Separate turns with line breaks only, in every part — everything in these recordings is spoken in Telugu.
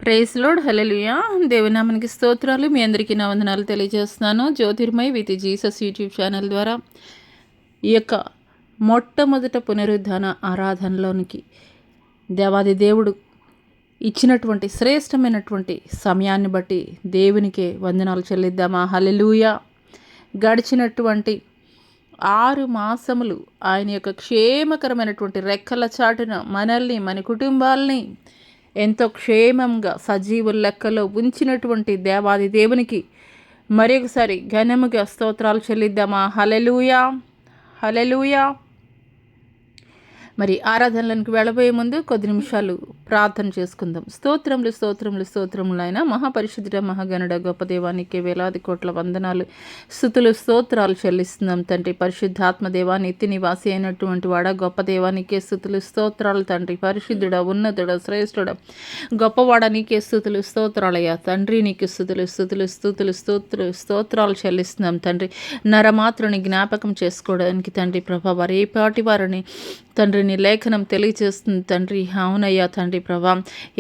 ప్రైజ్ లార్డ్, హల్లెలూయా. దేవుని నామానికి స్తోత్రాలు. మీ అందరికీ నా వందనాలు తెలియజేస్తున్నాను. Jyotirmay with Jesus YouTube channel ద్వారా ఈ యొక్క మొట్టమొదట పునరుద్ధాన ఆరాధనలోనికి దేవాది దేవుడు ఇచ్చినటువంటి శ్రేష్టమైనటువంటి సమయాన్ని బట్టి దేవునికే వందనాలు చెల్లిద్దామా. హల్లెలూయా. గడిచినటువంటి 6 మాసములు ఆయన యొక్క క్షేమకరమైనటువంటి రెక్కల చాటున మనల్ని, మన కుటుంబాలని ఎంతో క్షేమంగా సజీవుల లెక్కలో ఉంచినటువంటి దేవాది దేవునికి మరొకసారి ఘనముగా స్తోత్రాలు చెల్లిద్దామా. హల్లెలూయా, హల్లెలూయా. మరి ఆరాధనలకు వెళ్ళబోయే ముందు కొద్ది నిమిషాలు ప్రార్థన చేసుకుందాం. స్తోత్రములు స్తోత్రములు స్తోత్రములు అయినా మహాపరిశుద్ధ మహాగణుడ గొప్ప దేవానికి వేలాది కోట్ల వందనాలు, స్తుతులు, స్తోత్రాలు చెల్లిస్తున్నాం తండ్రి. పరిశుద్ధాత్మ దేవా, నిత్య నివాసి అయినటువంటి వాడ గొప్ప దేవానికే స్తుతులు స్తోత్రాలు తండ్రి. పరిశుద్ధుడ, ఉన్నతుడ, శ్రేష్ఠుడ, గొప్పవాడ నీకే స్తుతులు స్తోత్రాలయ్యా తండ్రి. నీకు స్తుతులు స్తుతులు స్తుతులు స్తోత్రాలు చెల్లిస్తున్నాం తండ్రి. నరమాత్రుని జ్ఞాపకం చేసుకోవడానికి తండ్రి ప్రభా, వారు ఏ పాటి వారిని తండ్రి నీ లేఖనం తెలియజేస్తుంది తండ్రి. అవునయ్యా తండ్రి ప్రభా,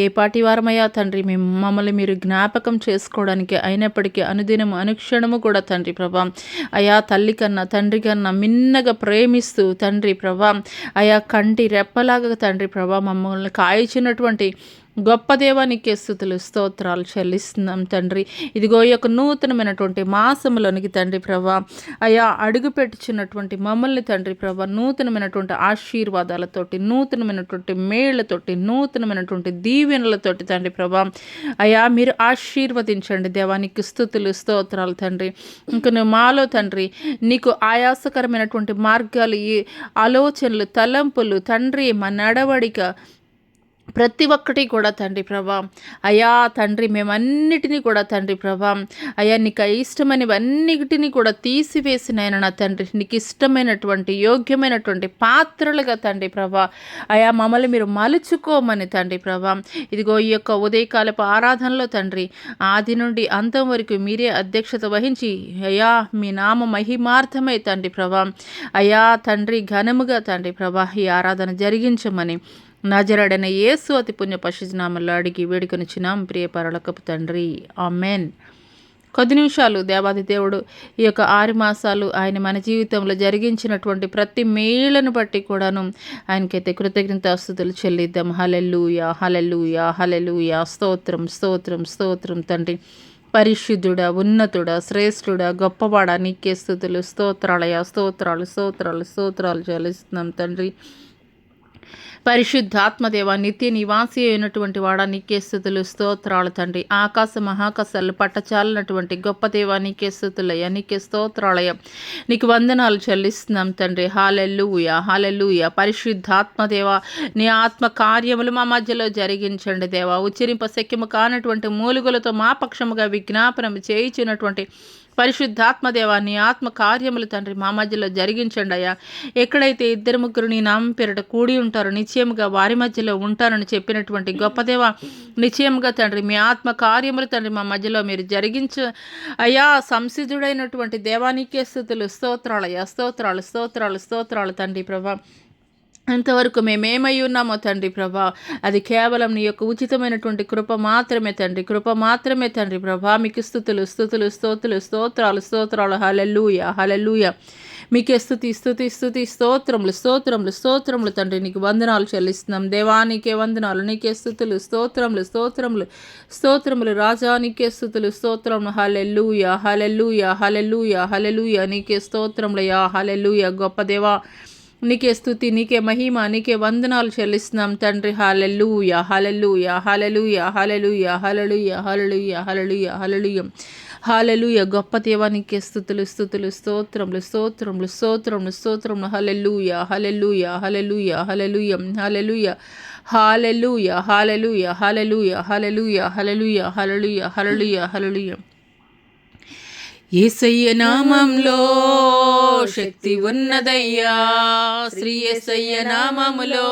ఏ పాటి వారమయ్యా తండ్రి మమ్మల్ని మీరు జ్ఞాపకం చేసుకోవడానికి అయినప్పటికీ అనుదినము అనుక్షణము కూడా తండ్రి ప్రభా అయా తల్లి కన్నా తండ్రి కన్నా మిన్నగా ప్రేమిస్తూ తండ్రి ప్రభా అయా కంటి రెప్పలాగా తండ్రి ప్రభా మమ్మల్ని కాయిచినటువంటి గొప్ప దేవానికి స్తుతులు స్తోత్రాలు చెల్లిస్తున్నాం తండ్రి. ఇదిగో ఈ యొక్క నూతనమైనటువంటి మాసములోనికి తండ్రి ప్రభా అయా అడుగు పెట్టుచున్నటువంటి మమ్మల్ని తండ్రి ప్రభా నూతనమైనటువంటి ఆశీర్వాదాలతోటి, నూతనమైనటువంటి మేళ్లతోటి, నూతనమైనటువంటి దీవెనలతోటి తండ్రి ప్రభా అయా మీరు ఆశీర్వదించండి దేవానికి స్తుతులు స్తోత్రాలు తండ్రి. ఇంక నువ్వు మాలో తండ్రి నీకు ఆయాసకరమైనటువంటి మార్గాలు, ఈ ఆలోచనలు, తలంపులు తండ్రి మా నడవడిక ప్రతి ఒక్కటి కూడా తండ్రి ప్రభా అయా తండ్రి మేమన్నిటినీ కూడా తండ్రి ప్రభా అయా నీకు ఇష్టమైనవన్నిటిని కూడా తీసివేసినైనా నా తండ్రి నీకు ఇష్టమైనటువంటి యోగ్యమైనటువంటి పాత్రలుగా తండ్రి ప్రభా అయా మమ్మల్ని మీరు మలుచుకోమని తండ్రి ప్రభా ఇదిగో ఈ యొక్క ఉదయకాలపు ఆరాధనలో తండ్రి ఆది నుండి అంతం వరకు మీరే అధ్యక్షత వహించి అయా మీ నామ మహిమార్థమై తండ్రి ప్రభా అయా తండ్రి ఘనముగా తండ్రి ప్రభా ఈ ఆరాధన జరిగించమని నజరేయుడైన యేసు అతి పుణ్య పరిశుద్ధనామములో అడిగి వేడుకొనిచున్నాం ప్రియ పరలోకపు తండ్రి, ఆమేన్. కొద్ది నిమిషాలు దేవాది దేవుడు ఈ యొక్క 6 మాసాలు ఆయన మన జీవితంలో జరిగించినటువంటి ప్రతి మేలును బట్టి కూడాను ఆయనకైతే కృతజ్ఞతాస్తుతులు చెల్లిద్దాం. హల్లెలూయా, హల్లెలూయా, హల్లెలూయా. స్తోత్రం స్తోత్రం స్తోత్రం తండ్రి. పరిశుద్ధుడ, ఉన్నతుడ, శ్రేష్ఠుడ, గొప్పవాడ నీకే స్తుతులు స్తోత్రాలయ స్తోత్రాలు స్తోత్రాలు స్తోత్రాలు చెల్లిస్తున్నాం తండ్రి. పరిశుద్ధాత్మదేవ నిత్య నివాసి అయినటువంటి వాడా నీకే స్తుతులు స్తోత్రాలు తండ్రి. ఆకాశ మహాకాశాలు పట్టచాలినటువంటి గొప్ప దేవా నీకే స్తుతులయ్య, నీకే స్తోత్రాలయ, నీకు వందనాలు చెల్లిస్తున్నాం తండ్రి. హల్లెలూయా, హల్లెలూయా. పరిశుద్ధాత్మదేవ నీ ఆత్మ కార్యములు మా మధ్యలో జరిగించండి దేవా. ఉచ్చరింప శక్యము కానటువంటి మూలుగులతో మా పక్షముగా విజ్ఞాపనం చేయించినటువంటి పరిశుద్ధాత్మదేవా నీ ఆత్మ కార్యములు తండ్రి మా మధ్యలో జరిగించండి అయ్యా. ఎక్కడైతే 2-3 నీ నామం పేరిట కూడి ఉంటారో నిశ్చయముగా వారి మధ్యలో ఉంటారని చెప్పినటువంటి గొప్పదేవా నిశ్చయముగా తండ్రి మీ ఆత్మ కార్యములు తండ్రి మా మధ్యలో మీరు అయ్యా. సంసిద్ధుడైనటువంటి దేవానికే స్తుతులు స్తోత్రాలయ్యా స్తోత్రాలు స్తోత్రాలు స్తోత్రాలు తండ్రి ప్రభా. అంతవరకు మేమేమై ఉన్నామో తండ్రి ప్రభా అది కేవలం నీ యొక్క ఉచితమైనటువంటి కృప మాత్రమే తండ్రి, కృప మాత్రమే తండ్రి ప్రభా. మీకు స్తుతులు స్తుతులు స్తోతులు స్తోత్రాలు స్తోత్రాలు. హల్లెలూయా, హల్లెలూయా. మీకే స్తుతి స్తుతి స్తుతి స్తోత్రములు స్తోత్రములు స్తోత్రములు తండ్రి. నీకు వందనాలు చెల్లిస్తున్నాం దేవా, నీకే వందనాలు, నీకే స్తుతులు స్తోత్రములు స్తోత్రములు స్తోత్రములు. రాజా నీకే స్తుతులు స్తోత్రములు. హల్లెలూయా, హల్లెలూయా, హల్లెలూయా, హల్లెలూయా. నీకే స్తోత్రములయ్యా. హల్లెలూయా. గొప్ప దేవా నీకే స్తుతి, నీకే మహిమ, నీకే వందనాలు చెల్లిస్తున్నాం తండ్రి. హల్లెలూయా, హల్లెలూయా, హల్లెలూయా, హల్లెలూయా, హల్లెలూయా, హల్లెలూయా, హల్లెలూయా, హల్లెలూయా, హల్లెలూయా. గొప్ప దేవా నీకే స్తుతులు స్తుతులు స్తోత్రములు స్తోత్రములు స్తోత్రములు స్తోత్రములు. హల్లెలూయా, హల్లెలూయా, హల్లెలూయా, హల్లెలూయా, హల్లెలూయా, హల్లెలూయా, హల్లెలూయా, హల్లెలూయా, హల్లెలూయా, హల్లెలూయా, హల్లెలూయా, హల్లెలూయా, హల్లెలూయా. యేసయ్య నామంలో శక్తి ఉన్నదయ్యా, శ్రీ యేసయ్య నామములో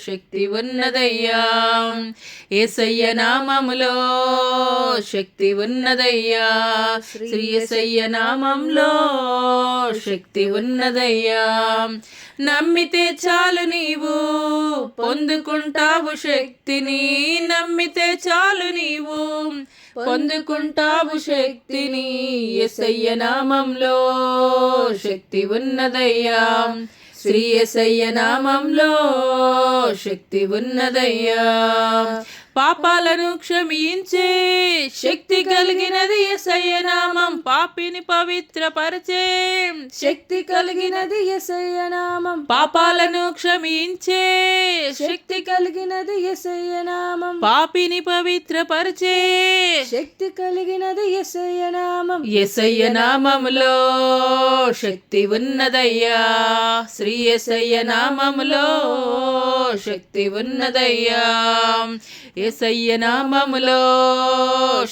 శక్తి ఉన్నదయ్యా, యేసయ్య నామములో శక్తి ఉన్నదయ్యా, శ్రీ యేసయ్య నామంలో శక్తి ఉన్నదయ్యా. నమ్మితే చాలు నీవు పొందుకుంటావు శక్తిని, నమ్మితే చాలు నీవు పొందుకుంటావు శక్తిని, యేసయ్య నామంలో శక్తి ఉన్నదయ్యా, శ్రీ యేసయ్య నామంలో శక్తి ఉన్నదయ్యా. పాపాలను క్షమించే శక్తి కలిగినది యేసయ్య నామం, పాపిని పవిత్రపరిచే శక్తి కలిగినది యేసయ్య నామం, పాపాలను క్షమించే శక్తి కలిగినది యేసయ్య నామం, పాపిని పవిత్రపరిచే శక్తి కలిగినది యేసయ్య నామం. యేసయ్య నామములో శక్తి ఉన్నదయ్యా, శ్రీ యేసయ్య నామములో శక్తి ఉన్నదయ్యా, యేసయ్య నామములో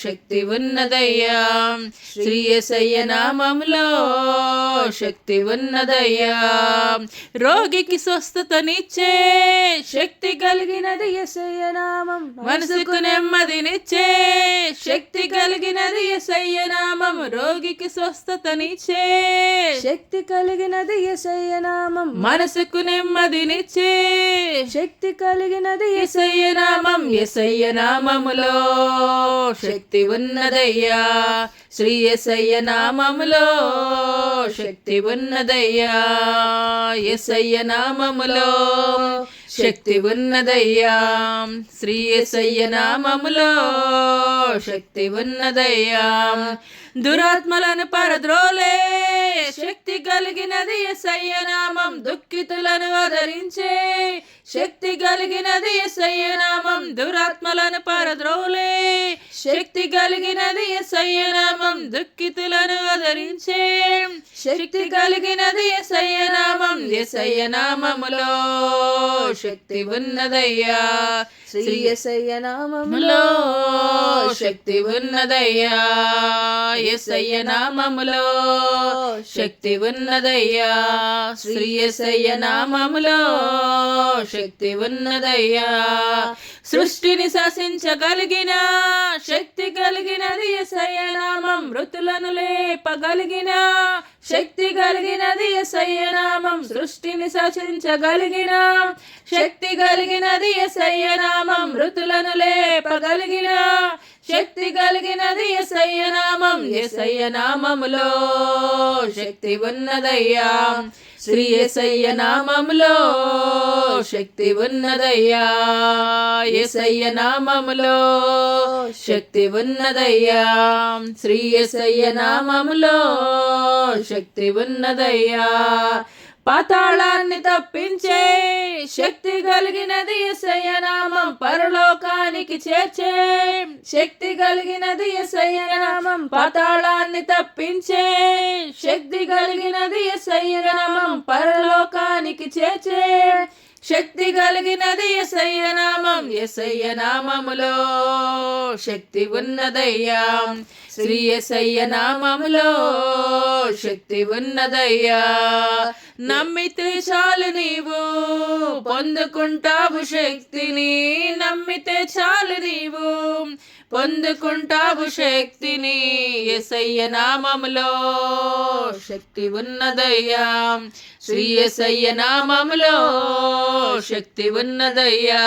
శక్తి ఉన్నదయ్యా, శ్రీ యేసయ్య నామములో శక్తి ఉన్నదయ్యా. రోగికి స్వస్థతనిచ్చే శక్తి కలిగినది యేసయ్య నామం, మనసుకు నెమ్మదినిచ్చే శక్తి కలిగినది యేసయ్య నామం, రోగికి స్వస్థతనిచ్చే శక్తి కలిగినది యేసయ్య నామం, మనసుకు నెమ్మదినిచ్చే శక్తి కలిగినది యేసయ్య నామం. యేసయ్య నామములో శక్తి ఉన్నదయ్యా, శ్రీ యేసయ్య నామములో శక్తి ఉన్నదయ్యా, యేసయ్య నామములో శక్తి ఉన్నదయ్యా, శ్రీ యేసయ్య నామములో శక్తి ఉన్నదయ్యా. దురాత్మలను పరద్రోలే శక్తి కలిగినది యేసయ్య నామం, దుఃఖితులను ఆదరించే శక్తి కలిగినది యేసయ్య నామం, దురాత్మలను పరద్రోలే శక్తి కలిగినది యేసయ్య నామం, దుఃఖితులను ఆదరించే శక్తి కలిగినది యేసయ్య నామం. యేసయ్య నామములో శక్తి ఉన్నదయ్యా, శ్రీ యేసయ్య నామములో శక్తి ఉన్నదయ్యా, యేసయ్య నామములో శక్తి ఉన్నదయ్యా, శ్రీ యేసయ్య నామములో శక్తి ఉన్నదయ్యా. సృష్టిని శాసించగలిగిన శక్తి కలిగినది యేసయ్య నామం, మృతులను లేపగలిగిన శక్తి కలిగినది యేసయ్య నామం, సృష్టిని శాసించగలిగిన శక్తి కలిగినది యేసయ్య నామం, మృతులను లేపగలిగిన శక్తి కలిగినది యేసయ్య నామం. యేసయ్య నామములో శక్తి ఉన్నదయ్యా, శ్రీ యేసయ్య నామములో శక్తి ఉన్నదయ్యా, యేసయ్య నామములో శక్తి ఉన్నదయ్యా, శ్రీ యేసయ్య నామములో శక్తి ఉన్నదయ్యా. పాతాళాన్ని తప్పించే శక్తి కలిగినది యేసయ్య నామం, పరలోకానికి చేర్చే శక్తి కలిగినది యేసయ్య నామం, పాతాళాన్ని తప్పించే శక్తి కలిగినది యేసయ్య నామం, పరలోకానికి చేర్చే శక్తి కలిగినది యేసయ్య నామం. యేసయ్య నామములో శక్తి ఉన్నదయ్యా, శ్రీ యేసయ్య నామములో శక్తి ఉన్నదయ్యా. నమ్మితే చాలు నీవు పొందుకుంటావు శక్తిని, నమ్మితే చాలు నీవు పొందుకుంటావు శక్తిని, యేసయ్య నామములో శక్తి ఉన్నదయ్యా, శ్రీ యేసయ్య నామములో శక్తి ఉన్నదయ్యా,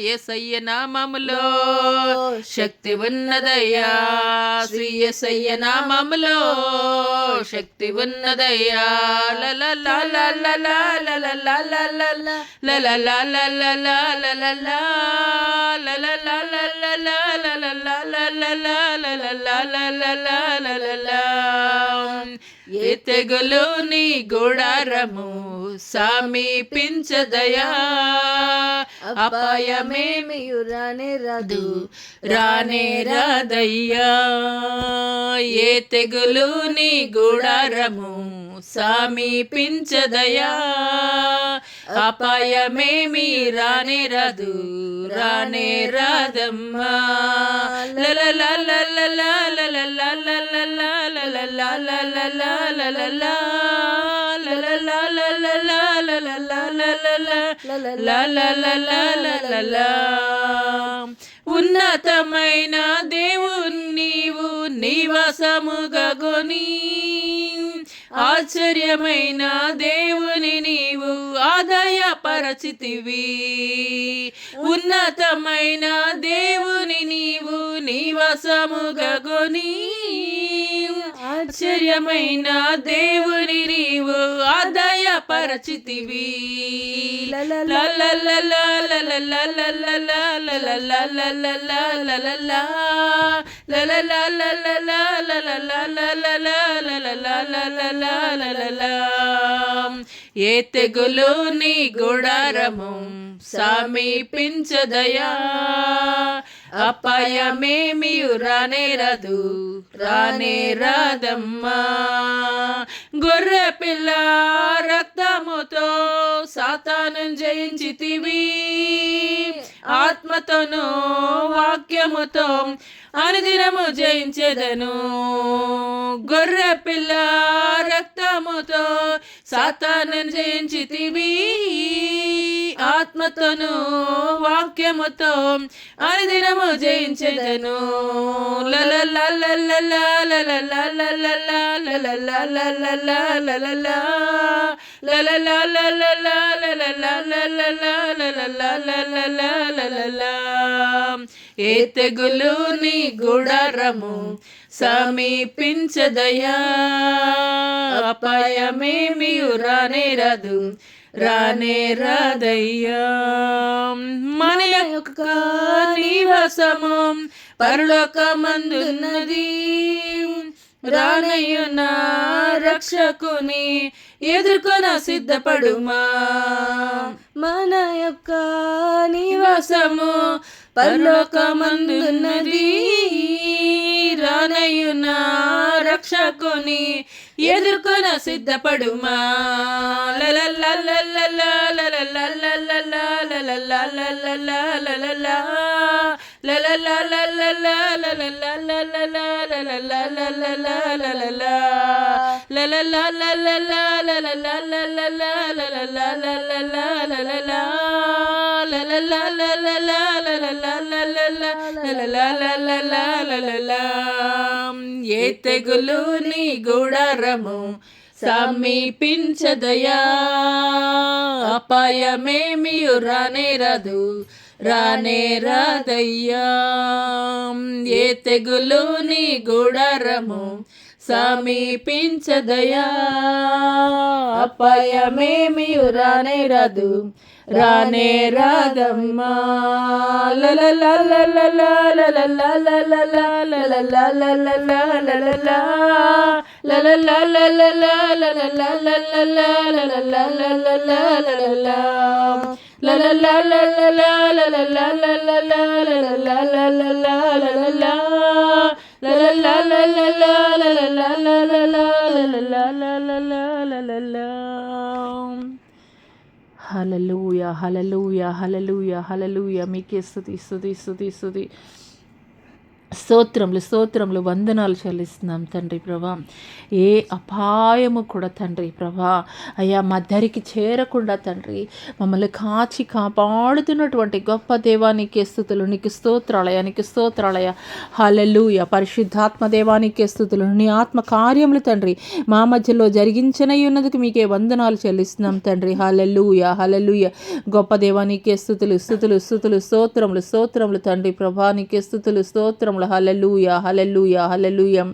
యేసయ్య నామములో శక్తి ఉన్నదయ్యా, శ్రీ యేసయ్య నామములో శక్తి ఉన్నదయ్యా. లలలా లలలా లలలా లలలా లలలా లలలా లలలా లలలా లలలా ఏ తెగులు నీ గుడారము సమీపించదయా, అపాయమేమి రానే రాదయ్యా. ఏ తెగులు నీ గుడారము సమీపించదయా, అపాయమేమి రానే రాదు రానే రాదమ్మా. ఉన్నతమైన దేవుని నీవు నివాసముగా గొని ఆశ్చర్యమైన దేవుని నీవు ఆదాయపరచితివి. ఉన్నతమైన దేవుని నీవు నివాసముగా గొని ఆశ్చర్యమైన దేవుని నీవు ఆదాయపరచితివి. ఏ తెగులు నీ గుడారము సమీపించదయా. అపాయమేమి రానే రాదు రానే రాదమ్మా. గొర్రె పిల్ల రక్తముతో సాతాను జయించితివి. ఆత్మతోను వాక్యముతో అనుదినము జయించెదను. గొర్రె పిల్ల రక్తముతో సాతాను జయించితివి. ఆత్మతోను వాక్యముతో అనుదినము జయించెదను. ఏ తెగులు నీ గుడారము సమీపించదయా. అపాయమేమి రానే రాదు రానే రాదయ్యా. మన యొక్క నివాసము పరలోకమందున్నది. రానయ్యున్న రక్షకుని ఎదుర్కొన సిద్ధపడుమా. మన యొక్క నివాసము పరలోకమందున్నది. రానయ్యున్న రక్షకుని ఎదుర్కొన సిద్ధపడుమా. ఏ తెగులు నీ గుడారము సమీపించదయా. అపాయమేమి రానే రాదు రానే రాదయ్యా. ఏ తెగులు నీ గుడారము సమీపించదయా. అపాయమేమి రానే రాదు రానే రాదమ్మా. హల్లెలూయా హల్లెలూయా హల్లెలూయా హల్లెలూయా. మీకే స్తుతి స్తుతి స్తుతి స్తుతి స్తోత్రములు స్తోత్రములు వందనాలు చెల్లిస్తున్నాం తండ్రి ప్రభా. ఏ అపాయము కూడా తండ్రి ప్రభా అయ్యా మా దరికి చేరకుండా తండ్రి మమ్మల్ని కాచి కాపాడుతున్నటువంటి గొప్ప దేవానికి స్తుతులు. నీకు స్తోత్రాలయ నీకు స్తోత్రాలయ. హల్లెలూయా. పరిశుద్ధాత్మ దేవానికి స్తుతులు. నీ ఆత్మ కార్యములు తండ్రి మా మధ్యలో జరిగించనై ఉన్నందుకు మీకే వందనాలు చెల్లిస్తున్నాం తండ్రి. హల్లెలూయా హల్లెలూయా. గొప్ప దేవానికి స్తుతులు స్తుతులు స్తుతులు స్తోత్రములు స్తోత్రములు తండ్రి ప్రభా. నీకే స్తుతులు స్తోత్రములు. హల్లెలూయా హల్లెలూయా హల్లెలూయా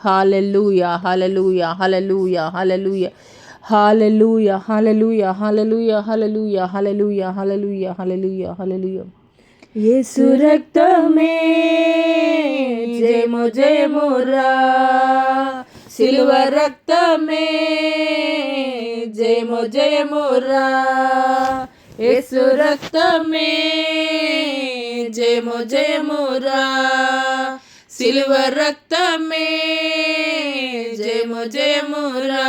హల్లెలూయా హల్లెలూయా హల్లెలూయా హల్లెలూయా హల్లెలూయా హల్లెలూయా హల్లెలూయా హల్లెలూయా హల్లెలూయా హల్లెలూయా హల్లెలూయా హల్లెలూయా. యేసు రక్తమే జయము జయమురా. సిలువ రక్తమే జయము జయమురా. యేసు రక్తమే జయము జయమురా. సిలువ రక్తమే జయము
జయము జయమురా,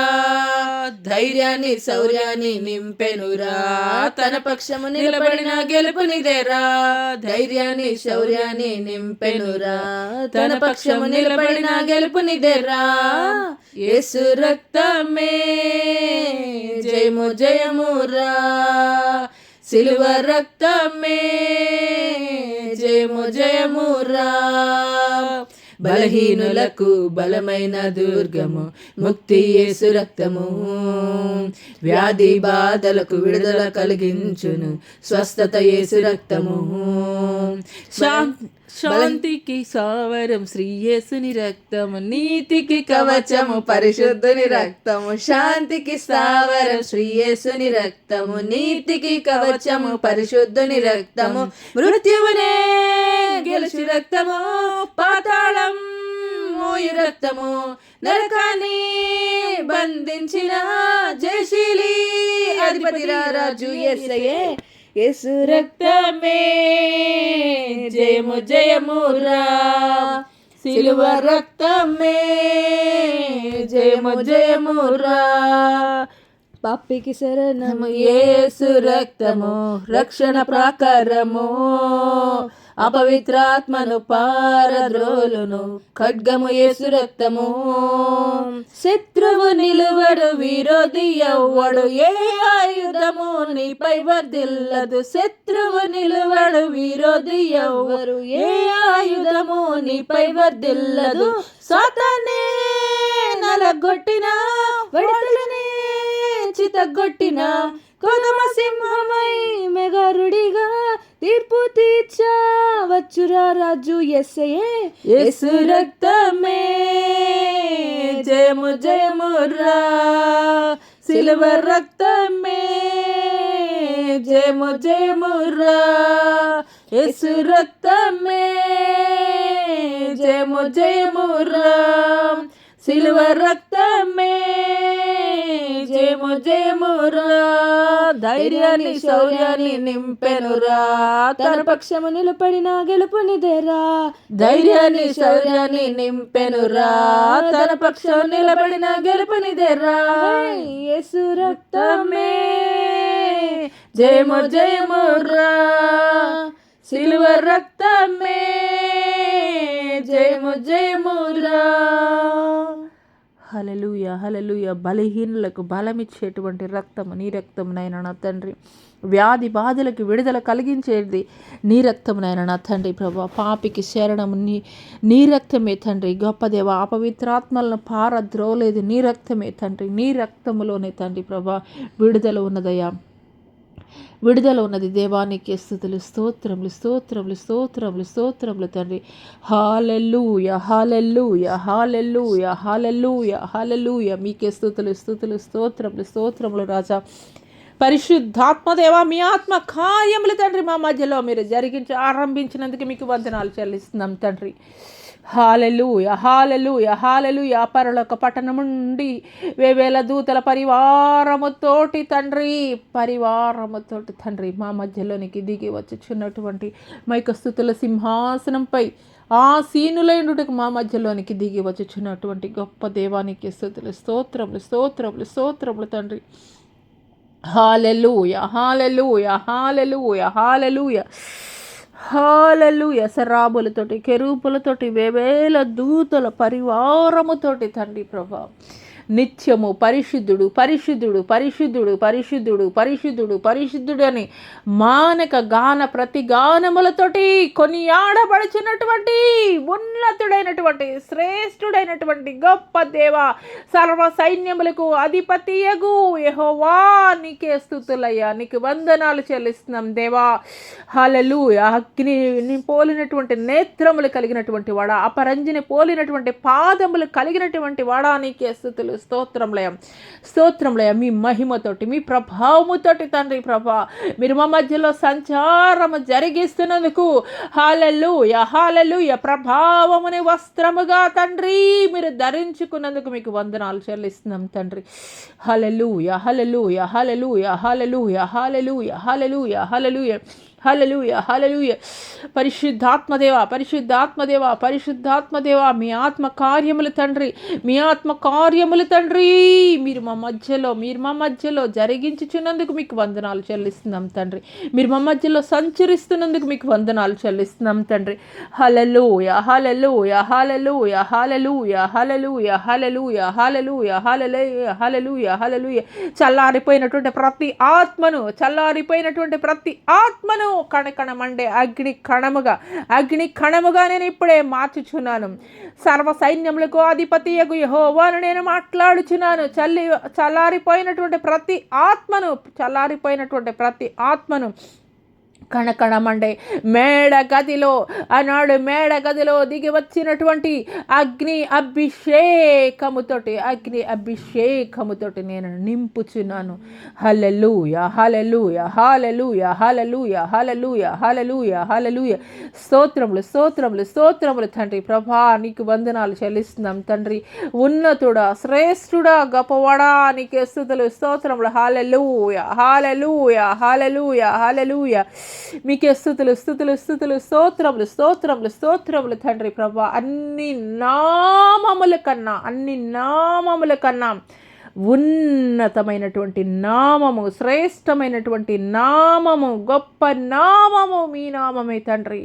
ధైర్యాన్ని శౌర్యాన్ని నింపెనురా, తన పక్షము నిలబడిన గెలుపునిదేరా. ధైర్యాన్ని శౌర్యాన్ని నింపెనురా, తన పక్షము నిలబడిన గెలుపునిదేరా. యేసు రక్తమే జయము జయమురా, సిలువ రక్తమే జయము జయమురా. బలహీనులకు బలమైన దుర్గము ముక్తి యేసు రక్తము, వ్యాధి బాధలకు విడుదల కలిగించును స్వస్థత యేసు రక్తము. శాంతికి సావరం శ్రీ యేసుని రక్తము, నీతికి కవచము పరిశుద్ధుని రక్తము. శాంతికి సావరం శ్రీ యేసుని రక్తము, నీతికి కవచము పరిశుద్ధుని రక్తము. మృత్యువునే గెలుచు రక్తము, పాతాళం మోయు రక్తము, నరకాన్ని బంధించిన జయశీలి అధిపతి రాజు యేసయ్యే. యేసు రక్తమే జయము జయమురా, సిలువ రక్తమే జయము జయమురా. పాపికి శరణము యేసు రక్తము, రక్షణ ప్రాకారము, అపవిత్రాత్మను పారద్రోలును ఖడ్గము యేసు రక్తము. శత్రువు నిలువడు విరోధి ఎవ్వడు, ఏ ఆయుధము నీపై వర్ధిల్లదు. శత్రువు నిలువడు విరోధి ఎవ్వరు, ఏ ఆయుధము నీపై వర్ధిల్లదు. సాతానే నలగొట్టిన వడలనే చితగొట్టిన కొదమ సింహమై మెగారుడిగా తీర్పు తీర్చవచ్చురా రాజు యేసయ్యే. యేసు రక్తమే జయము జయమురా, సిలువ రక్తమే జయము జయమురా. యేసు రక్తమే జయము జయమురా, సిలువ రక్తమే జయము జయమురా. ధైర్యాన్ని శౌర్యాన్ని నింపెనురా, తన పక్షము నిలబడిన గెలుపునిదేరా. ధైర్యాన్ని శౌర్యాన్ని నింపెనురా, తన పక్షము నిలబడిన గెలుపునిదేరా. యేసు రక్తమే జయము జయమురా, సిలువ రక్తమే జయము జయమురా.
హల్లెలూయా హల్లెలూయా. బలహీనులకు బలమిచ్చేటువంటి రక్తము నీ రక్తమునైనా నా తండ్రి. వ్యాధి బాధలకు విడుదల కలిగించేది నీ రక్తమునైనా నా తండ్రి ప్రభా. పాపికి శరణము నీ రక్తమే తండ్రి. గొప్ప దేవ, అపవిత్రాత్మలను పారద్రోలేదు నీ రక్తమే తండ్రి. నీ రక్తములోనే తండ్రి ప్రభా విడుదల ఉన్నదయ్యా, విడుదల ఉన్నది. దేవానికి స్తుతులు, స్తోత్రములు స్తోత్రములు స్తోత్రములు స్తోత్రములు తండ్రి. హల్లెలూయా హల్లెలూయా హల్లెలూయా హల్లెలూయా హల్లెలూయా. మీకే స్తుతులు స్తుతులు స్తోత్రములు స్తోత్రములు రాజా. పరిశుద్ధాత్మదేవా, మీ ఆత్మ కార్యములు తండ్రి మా మధ్యలో మీరు ఆరంభించినందుకు మీకు వందనాలు చెల్లిస్తున్నాం తండ్రి. హల్లెలూయా హల్లెలూయా హల్లెలూయా. పరలోక పట్టణము నుండి వేవేల దూతల పరివారముతోటి తండ్రి, పరివారముతోటి తండ్రి మా మధ్యలోనికి దిగి వచ్చుచున్నటువంటి మైక స్తుతుల సింహాసనంపై ఆసీనులైనటుకు మా మధ్యలోనికి దిగి వచ్చుచున్నటువంటి గొప్ప దేవానికి స్తుతులు, స్తోత్రములు స్తోత్రములు స్తోత్రములు తండ్రి. హల్లెలూయా హల్లెలూయా హల్లెలూయా హల్లెలూయా హల్లెలూయా. సరాబులతోటి, కెరూపులతోటి, వేవేల దూతల పరివారముతోటి తండ్రి ప్రభా నిత్యము పరిశుద్ధుడు పరిశుద్ధుడు పరిశుద్ధుడు పరిశుద్ధుడు పరిశుద్ధుడు పరిశుద్ధుడు అని మానక గాన ప్రతి గానములతోటి కొనియాడబడుచున్నటువంటి ఉన్నతుడైనటువంటి శ్రేష్ఠుడైనటువంటి గొప్ప దేవ, సర్వ సైన్యములకు అధిపతియగు యెహోవా నీకే స్తుతులయ్యా, నీకు వందనాలు చెల్లిస్తున్నాం దేవా. హల్లెలూయా. అగ్ని పోలినటువంటి నేత్రములు కలిగినటువంటి వాడా, అపరంజిని పోలినటువంటి పాదములు కలిగినటువంటి వాడా నీకే స్తుతులు, స్తోత్రములయ స్తోత్రములయ. మీ మహిమతోటి, మీ ప్రభావముతోటి తండ్రి ప్రభా మీరు మా మధ్యలో సంచారము జరిగిస్తున్నందుకు హల్లెలూయా హల్లెలూయా. ప్రభావముని వస్త్రముగా తండ్రి మీరు ధరించుకున్నందుకు మీకు వందనాలు చెల్లిస్తున్నాం తండ్రి. హల్లెలూయా హల్లెలూయా హల్లెలూయా హల్లెలూయా హల్లెలూయా హల్లెలూయా హల్లెలూయా హల్లెలూయ హల్లెలూయ. పరిశుద్ధాత్మదేవ పరిశుద్ధాత్మదేవ పరిశుద్ధాత్మదేవ, మీ ఆత్మ కార్యములు తండ్రి, మీ ఆత్మ కార్యములు తండ్రి, మీరు మా మధ్యలో జరిగించుచున్నందుకు మీకు వందనాలు చెల్లిస్తున్నాం తండ్రి. మీరు మా మధ్యలో సంచరిస్తున్నందుకు మీకు వందనాలు చెల్లిస్తున్నాం తండ్రి. హల్లెలూయ హల్లెలూయ హల్లెలూయ హల్లెలూయ హల్లెలూయ హల్లెలూయ హల్లెలూయ హల్లెలూయ హల్లెలూయ హల్లెలూయ. చల్లారిపోయినటువంటి ప్రతి ఆత్మను కణకణమండే అగ్ని కణముగా నేను ఇప్పుడే మార్చుచున్నాను. సర్వ సైన్యములకు అధిపతియగు యెహోవాను నేను మాట్లాడుచున్నాను. చల్లారిపోయినటువంటి ప్రతి ఆత్మను కణకణమండే ఆనాడు మేడ గదిలో దిగి వచ్చినటువంటి అగ్ని అభిషేకముతోటి నేను నింపుచున్నాను. హల్లెలూయా హల్లెలూయా హల్లెలూయా హల్లెలూయా హల్లెలూయా హల్లెలూయా హల్లెలూయా. స్తోత్రములు తండ్రి. ప్రభా, నీకు వందనాలు చెల్లిస్తున్నాం తండ్రి. ఉన్నతుడా, శ్రేష్ఠుడా, గొప్పవాడా, నీకే స్తుతులు స్తోత్రములు. హల్లెలూయా హల్లెలూయా హల్లెలూయా హల్లెలూయా. మీకే స్తుతులు స్తోత్రములు తండ్రి. ప్రభా, అన్ని నామముల కన్నా ఉన్నతమైనటువంటి నామము, శ్రేష్టమైనటువంటి నామము, గొప్ప నామము మీ నామమే తండ్రి.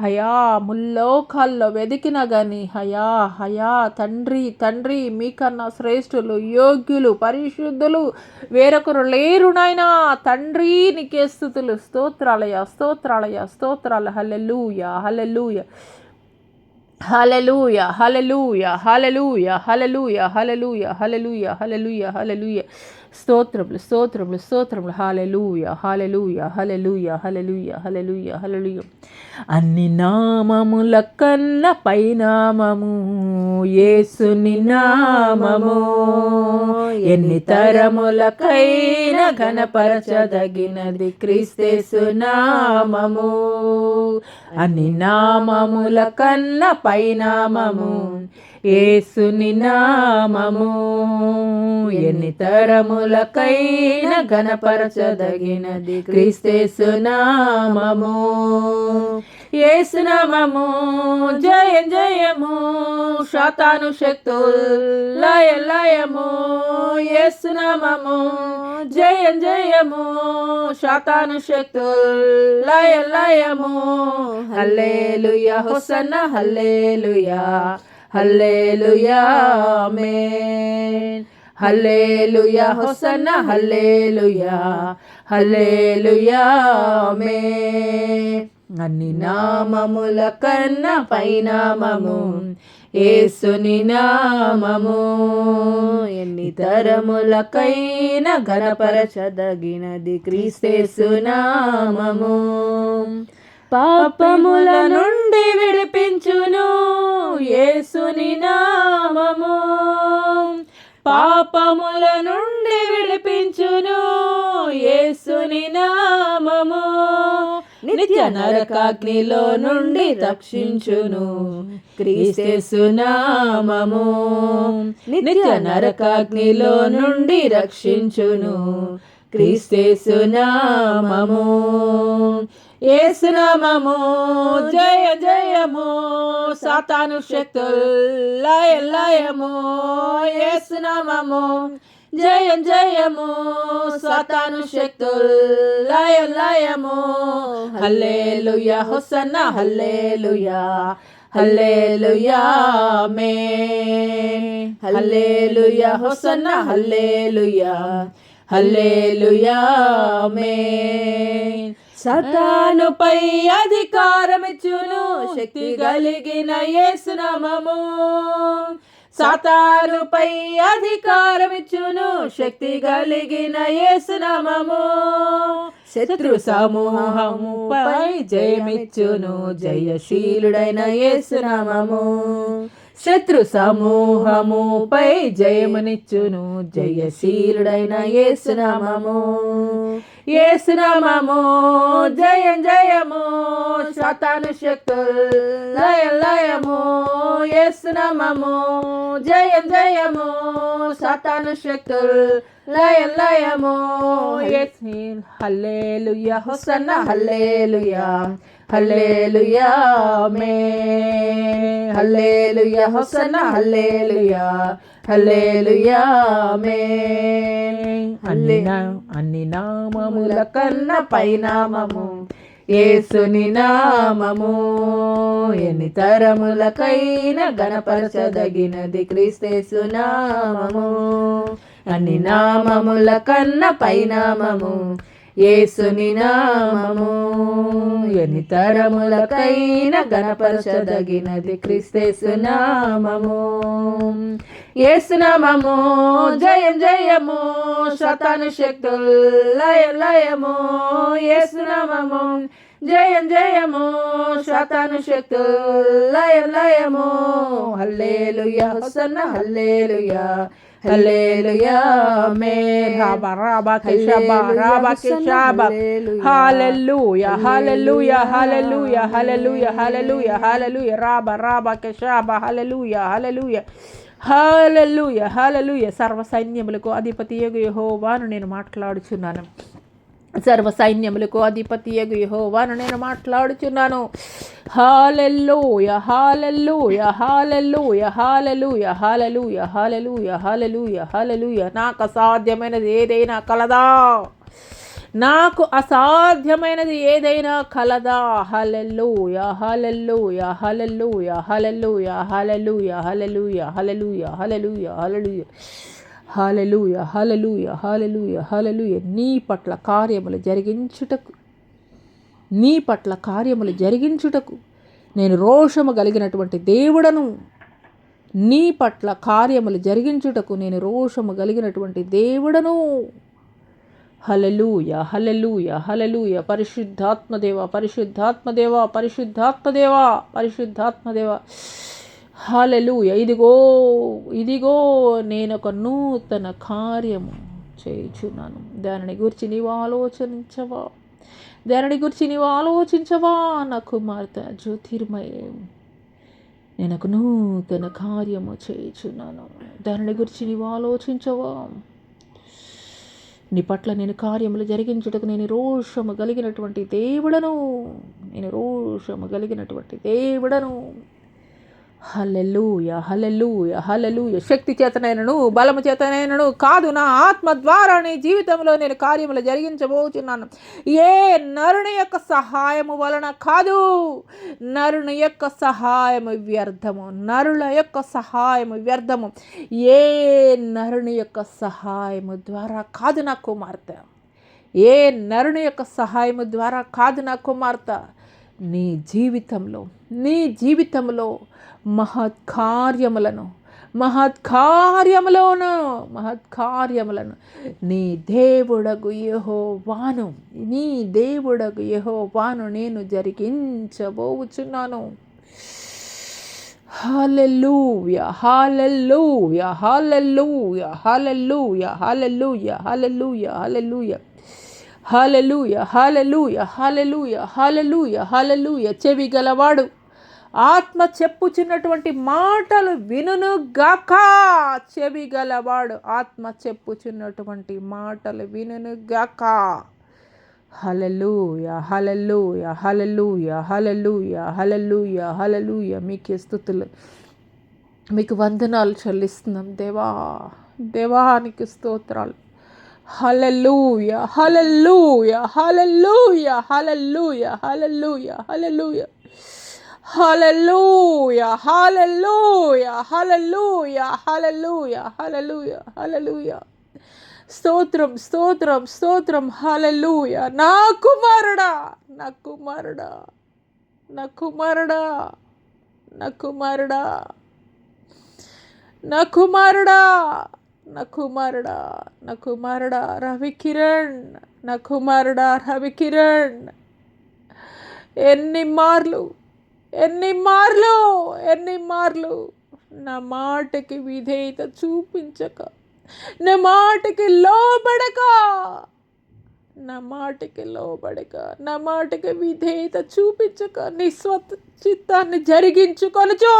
అయా, ముల్లోకాల్లో వెదికినా కానీ హయా తండ్రి మీకన్నా శ్రేష్ఠులు, యోగ్యులు, పరిశుద్ధులు వేరొకరు లేరు నాయనా. తండ్రి, నీకే స్తుతులు స్తోత్రాలు. హల్లెలూయా హల్లెలూయా హల్లెలూయా హల్లెలూయా హల్లెలూయా హల్లెలూయా హల్లెలూయా హల్లెలూయా హల్లెలూయా హల్లెలూయా. స్తోత్రములు. హల్లెలూయా హల్లెలూయా హల్లెలూయా హల్లెలూయా హల్లెలూయా హల్లెలూయా. అన్ని నామముల కన్న పైనామము యేసుని నామము, ఎన్ని తరములకైనా ఘనపరచదగినది క్రీస్తేసు నామము. అన్ని నామముల కన్న పైనామము యేసుని నామము, ఎన్ని తరములకైనా ఘనపరచదగినది క్రీస్తేసు నామము. యేసు నామము జయము, సాతాను శక్తులు లయము. యేసు నామము జయము, సాతాను శక్తులు లయము. హల్లెలూయా హోసన్నా హల్లెలూయా హల్లెలూయా ఆమేన్. హల్లెలూయా హోసన్నా హల్లెలూయా హల్లెలూయా ఆమేన్. అన్ని నామముల కన్నా పైనామము యేసుని నామము, ఎన్ని తరములకైనా ఘనపరచదగినది క్రీస్తేసు నామము. పాపముల నుండి విడిపించును యేసుని నామము, పాపముల నుండి విడిపించును యేసుని నామము. నిత్య నరకాగ్నిలో నుండి రక్షించును క్రీస్తేసు నామము, నిత్య నరకాగ్నిలో నుండి రక్షించును క్రీస్తేసు నామము. యేసు నామము జయము, సాతాను శక్తులు లయము. యేసు నామము జయము, సాతాను శక్తులు లయము. హల్లెలూయా హోసన్నా హల్లెలూయా హల్లెలూయా ఆమేన్. హల్లెలూయా హోసన్నా హల్లెలూయా హల్లెలూయా ఆమేన్. సాతానుపై అధికారమిచ్చును శక్తి కలిగిన యేసు నామము, సాతానుపై అధికారమిచ్చును శక్తి కలిగిన యేసు నామము. శత్రు సమూహముపై జయమిచ్చును జయశీలుడైన యేసు నామము, శత్రు సమూహముపై జయమునిచ్చును జయశీలుడైన యేసు నామము. యేసు నామము జయము, సాతాను శక్తులు లయము.
యేసు నామము జయం జయము సాతాను శక్తులు లయం లయము
యేసు హల్లెలూయా
హోసన్నా హల్లెలూయా హల్లెలూయా ఆమేన్ హల్లెలూయా హోసన్నా హల్లెలూయా హల్లెలూయా ఆమేన్
అన్ని నామముల
కన్న పైనామము యేసుని నామము ఎన్ని తరములకైనా గణపరచదగినది క్రీస్తేసు నామము అన్ని నామముల కన్న పైనామము యేసుని నామము ఎన్ని తరములకైనా గణపరచదగినది క్రీస్తేసు నామము యేసు నామము జయం జయము సాతాను శక్తులు లయం లయము యేసు నామము జయం జయము సాతాను శక్తులు లయం లయము హల్లెలూయా హోసన్నా హల్లెలూయా హల్లెలూయా ఆమేన్
రాబా రాబా కెషాబా రాబా కెషాబా హల్లెలూయా హల్లెలూయా హల్లెలూయా హల్లెలూయా హల్లెలూయా హల్లెలూయా రాబా రాబా కెషాబా హల్లెలూయా హల్లెలూయా హల్లెలూయా హల్లెలూయా సర్వ సైన్యములకు అధిపతియగు యెహోవాను నేను మాట్లాడుచున్నాను సర్వ సైన్యములకు అధిపతియగు యెహోవాను నేను మాట్లాడుచున్నాను హల్లెలూయా హల్లెలూయా హల్లెలూయా హల్లెలూయా హల్లెలూయా హల్లెలూయా హల్లెలూయా హల్లెలూయా నాకు అసాధ్యమైనది ఏదైనా కలదా నాకు అసాధ్యమైనది ఏదైనా కలదా హల్లెలూయా హల్లెలూయా హల్లెలూయా హల్లెలూయా హల్లెలూయా హల్లెలూయా హల్లెలూయా హల్లెలూయా హల్లెలూయా హల్లెలూయా హల్లెలూయా హల్లెలూయా హల్లెలూయా నీ పట్ల కార్యములు జరిగించుటకు నేను రోషము కలిగినటువంటి దేవుడను నీ పట్ల కార్యములు జరిగించుటకు నేను రోషము కలిగినటువంటి దేవుడను హల్లెలూయా హల్లెలూయా హల్లెలూయా పరిశుద్ధాత్మదేవ పరిశుద్ధాత్మదేవ పరిశుద్ధాత్మదేవ పరిశుద్ధాత్మదేవ హల్లెలూయా ఇదిగో ఇదిగో నేను ఒక నూతన కార్యము చేయుచున్నాను దానిని గురించి నీవు ఆలోచించవా నా కుమార్తె జ్యోతిర్మయ నేను ఒక నూతన కార్యము చేయుచున్నాను దానిని గురించి నీవు ఆలోచించవా నీ పట్ల నేను కార్యములు జరిగించుటకు నేను రోషము కలిగినటువంటి దేవుడను హల్లెలూయా హల్లెలూయా హల్లెలూయా శక్తి చేతనైనను బలము చేతనైనను కాదు నా ఆత్మ ద్వారా నీ జీవితంలో నేను కార్యములు జరిగించబోచున్నాను ఏ నరుని యొక్క సహాయము వలన కాదు నరుని యొక్క సహాయము వ్యర్థము నరుల యొక్క సహాయము వ్యర్థము ఏ నరుని యొక్క సహాయము ద్వారా కాదు నా కుమార్తె ఏ నరుని యొక్క సహాయము ద్వారా కాదు నా కుమార్తె నీ జీవితంలో మహత్కార్యములను నీ దేవుడగు యెహోవాను నేను జరిగించబోచున్నాను హల్లెలూయా హల్లెలూయా హల్లెలూయా హల్లెలూయా హల్లెలూయా హల్లెలూయా హల్లెలూయా హల్లెలూయా హల్లెలూయా హల్లెలూయా హల్లెలూయా హల్లెలూయా చెవి గలవాడు ఆత్మ చెప్పుచున్నటువంటి మాటలు వినును గాక చెవి గలవాడు ఆత్మ చెప్పుచున్నటువంటి మాటలు వినును గాక హల్లెలూయా హల్లెలూయా హల్లెలూయా హల్లెలూయా హల్లెలూయా హల్లెలూయా మీకే స్తుతులు మీకు వందనాలు చెల్లిస్తున్నాం దేవానికి స్తోత్రాలు హల్లెలూయా హల్లెలూయా హల్లెలూయా హల్లెలూయా హల్లెలూయా హల్లెలూయా హల్లెలూయా హల్లెలూయా హల్లెలూయా హల్లెలూయా హల్లెలూయా హల్లెలూయా స్తోత్రం స్తోత్రం స్తోత్రం హల్లెలూయా నా కుమారుడా నా కుమారుడా నా కుమారుడా నా కుమారుడా నా కుమారుడా నా కుమారుడా నా కుమారుడా రవికిరణ్ నా కుమారుడా రవికిరణ్ ఎన్ని మార్లు నా మాటకి విధేయత చూపించక నా మాటకి లోబడక నా మాటకి విధేయత చూపించక నీ చిత్తాన్ని జరిగించుకొనుచు,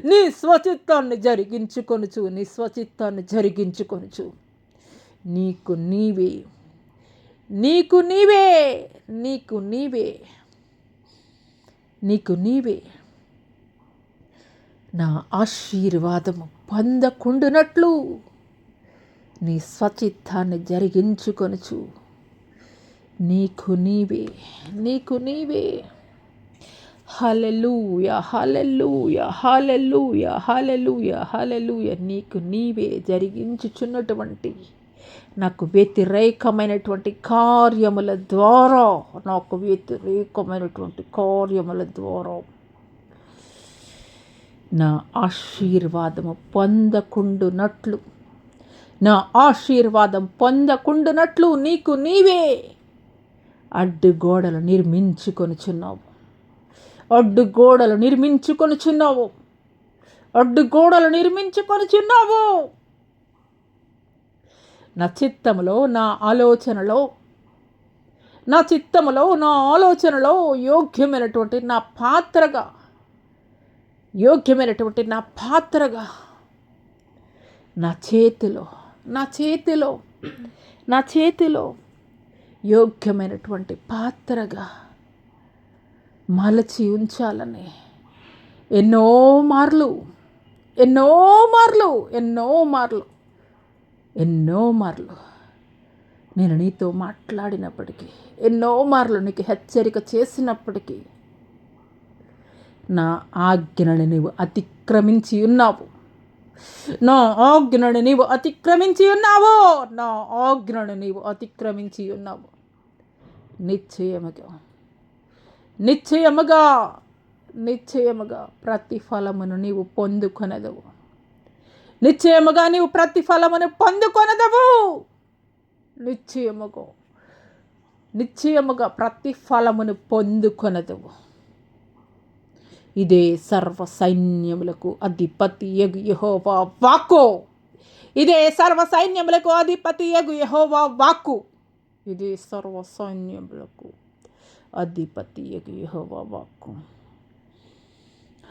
నీ స్వచిత్తాన్ని జరిగించుకొనుచు, నీ స్వచిత్తాన్ని జరిగించుకొనుచు. నీకు నీవే, నీకు నీవే, నీకు నీవే, నీకు నీవే నా ఆశీర్వాదము పొందకుండునట్లు నీ స్వచిత్తాన్ని జరిగించుకొనుచు. నీకు నీవే, నీకు నీవే. హల్లెలూయా, హల్లెలూయా, హల్లెలూయా, హల్లెలూయా, హల్లెలూయా. నీకు నీవే జరిగించుచున్నటువంటి నాకు వ్యతిరేకమైనటువంటి కార్యముల ద్వారా, నాకు వ్యతిరేకమైనటువంటి కార్యముల ద్వారా నా ఆశీర్వాదము పొందకుండునట్లు, నా ఆశీర్వాదం పొందకుండునట్లు నీకు నీవే అడ్డుగోడలు నిర్మించుకొనుచున్నావు, అడ్డుగోడలు నిర్మించుకొనుచున్నావు, అడ్డుగోడలు నిర్మించుకొనుచున్నావు. నా చిత్తములో, నా ఆలోచనలో, నా చిత్తములో, నా ఆలోచనలో యోగ్యమైనటువంటి నా పాత్రగా, యోగ్యమైనటువంటి నా పాత్రగా, నా చేతిలో, నా చేతిలో, నా చేతిలో యోగ్యమైనటువంటి పాత్రగా మలచి ఉంచాలని ఎన్నో మార్లు, ఎన్నో మార్లు, ఎన్నో మార్లు, ఎన్నో మార్లు నేను నీతో మాట్లాడినప్పటికీ, ఎన్నో మార్లు నీకు హెచ్చరిక చేసినప్పటికీ నా ఆజ్ఞను నీవు అతిక్రమించి ఉన్నావు, నా ఆజ్ఞను నీవు అతిక్రమించి ఉన్నావు, నా ఆజ్ఞను నీవు అతిక్రమించి ఉన్నావు. నిశ్చయముగా, నిశ్చయముగా, నిశ్చయముగా ప్రతిఫలమును నీవు పొందుకొనదవు, నిశ్చయముగా నీవు ప్రతిఫలమును పొందుకొనదవు. నిశ్చయముగా, నిశ్చయముగా ప్రతిఫలమును పొందుకొనదవు. ఇదే సర్వ సైన్యములకు అధిపతి యగు యెహోవా వాక్కు, ఇదే సర్వ సైన్యములకు అధిపతి యగు యెహోవా వాక్కు, ఇదే సర్వ సైన్యములకు అధిపతి యగు యెహోవా వాక్కు.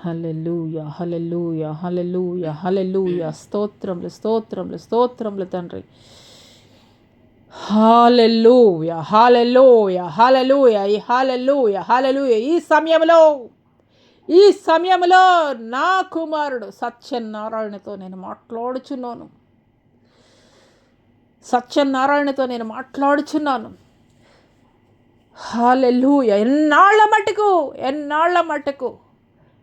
హల్లెలూయా, హల్లెలూయా, హల్లెలూయా, హల్లెలూయా. స్తోత్రములు, స్తోత్రములు, స్తోత్రములు తండ్రి. హల్లెలూయా, హల్లెలూయా, హల్లెలూయా, హల్లెలూయా, హల్లెలూయా. ఈ సమయంలో నా కుమారుడు సత్యనారాయణతో నేను మాట్లాడుచున్నాను, సత్యనారాయణతో నేను మాట్లాడుచున్నాను. హల్లెలూయా. ఎన్నాళ్ళ మట్టుకు, ఎన్నాళ్ళ మట్టుకు,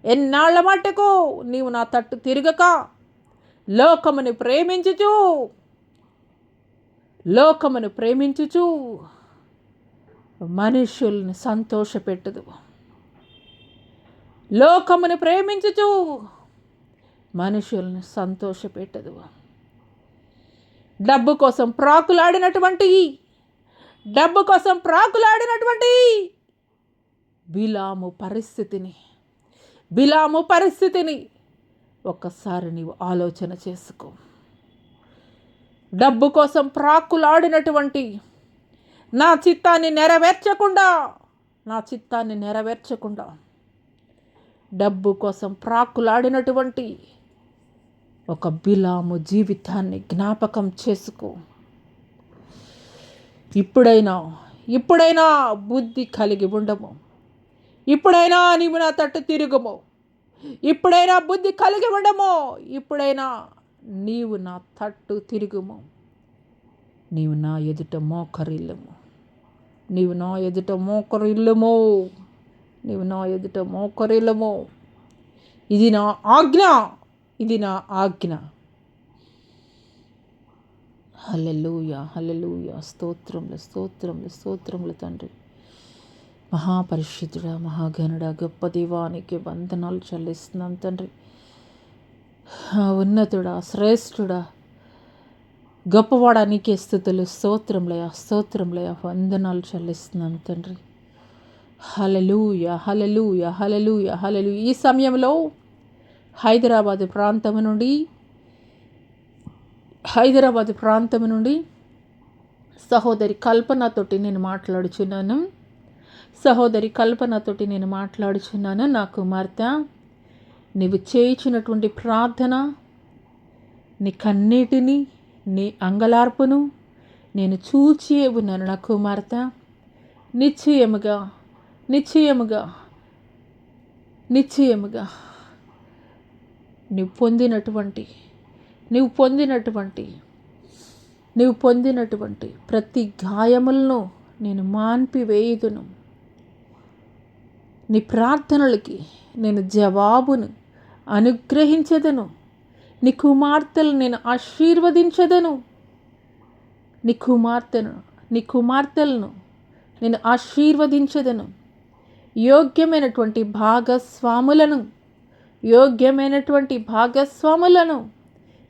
ఎన్నాళ్ళ మట్టుకు నీవు నా తట్టు తిరగక లోకమును ప్రేమించుచు, లోకమును ప్రేమించుచు మనుషుల్ని సంతోషపెట్టదు, లోకమును ప్రేమించుచు మనుషుల్ని సంతోషపెట్టదు. డబ్బు కోసం ప్రాకులాడినటువంటి, డబ్బు కోసం ప్రాకులాడినటువంటి బిలాము పరిస్థితిని ఒక్కసారి నీవు ఆలోచన చేసుకో. డబ్బు కోసం ప్రాకులాడినటువంటి, నా చిత్తాన్ని నెరవేర్చకుండా డబ్బు కోసం ప్రాకులాడినటువంటి ఒక బిలాము జీవితాన్ని జ్ఞాపకం చేసుకో. ఇప్పుడైనా బుద్ధి కలిగి ఉండము, ఇప్పుడైనా నీవు నా తట్టు తిరుగుము, ఇప్పుడైనా బుద్ధి కలిగి ఉండము, ఇప్పుడైనా నీవు నా తట్టు తిరుగుము. నీవు నా ఎదుట మోకరిల్లుము, నీవు నా ఎదుట మోకరిల్లుము, నీవు నా ఎదుట మోకరిల్లుము. ఇది నా ఆజ్ఞ, ఇది నా ఆజ్ఞ. హల్లెలూయా, హల్లెలూయా. స్తోత్రములు, స్తోత్రములు, స్తోత్రములు తండ్రి. మహాపరిశుద్ధుడా, మహాగణుడా, గొప్ప దేవానికి వందనాలు చెల్లిస్తున్నాను తండ్రి. ఉన్నతుడా, శ్రేష్ఠుడా, గొప్పవాడా, నీకే స్తుతులు, స్తోత్రములయ, స్తోత్రములయ, వందనాలు చెల్లిస్తున్నాను తండ్రి. హల్లెలూయా, హల్లెలూయా, హల్లెలూయా, హల్లెలూయా. ఈ సమయంలో హైదరాబాద్ ప్రాంతము నుండి సహోదరి కల్పనతోటి నేను మాట్లాడుచున్నాను. సహోదరి కల్పనతోటి నేను మాట్లాడుచున్నాను. నా కుమార్తె, నీవు చేయించినటువంటి ప్రార్థన, నీ కన్నీటిని, నీ అంగలార్పును నేను చూచి ఉన్నాను. నా కుమార్తె, నిశ్చయముగా నిశ్చయముగా నిశ్చయముగా నీవు పొందినటువంటి ప్రతి గాయములను నేను మాన్పివేయుదును. నీ ప్రార్థనలకి నేను జవాబును అనుగ్రహించదను. నీ కుమార్తెలు నేను ఆశీర్వదించదను. నీ కుమార్తెలను నేను ఆశీర్వదించదను. యోగ్యమైనటువంటి భాగస్వాములను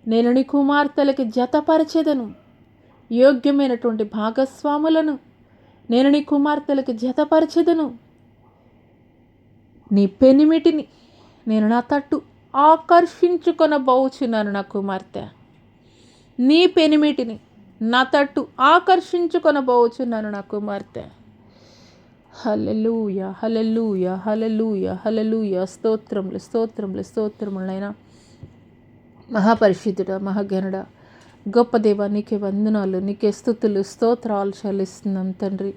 నేను నీ కుమార్తెలకి జతపరచెదను. యోగ్యమైనటువంటి భాగస్వాములను నేను నీ కుమార్తెలకి జతపరచెదను. నీ పెనిమిటిని నేను నా తట్టు ఆకర్షించుకొనబోచున్నాను. నా కుమార్తె, నీ పెనిమిటిని నా తట్టు ఆకర్షించుకొనబోచున్నాను. నా కుమార్తె. హల్లెలూయా, హల్లెలూయా, హల్లెలూయా, హల్లెలూయా. స్తోత్రములు, స్తోత్రములు, స్తోత్రములైనా మహాపరిశుద్ధుడా, మహాగణుడా, గొప్ప దేవా, నీకే వందనాలు, నీకే స్తుతులు, స్తోత్రాలు చెల్లిస్తున్నాం తండ్రి.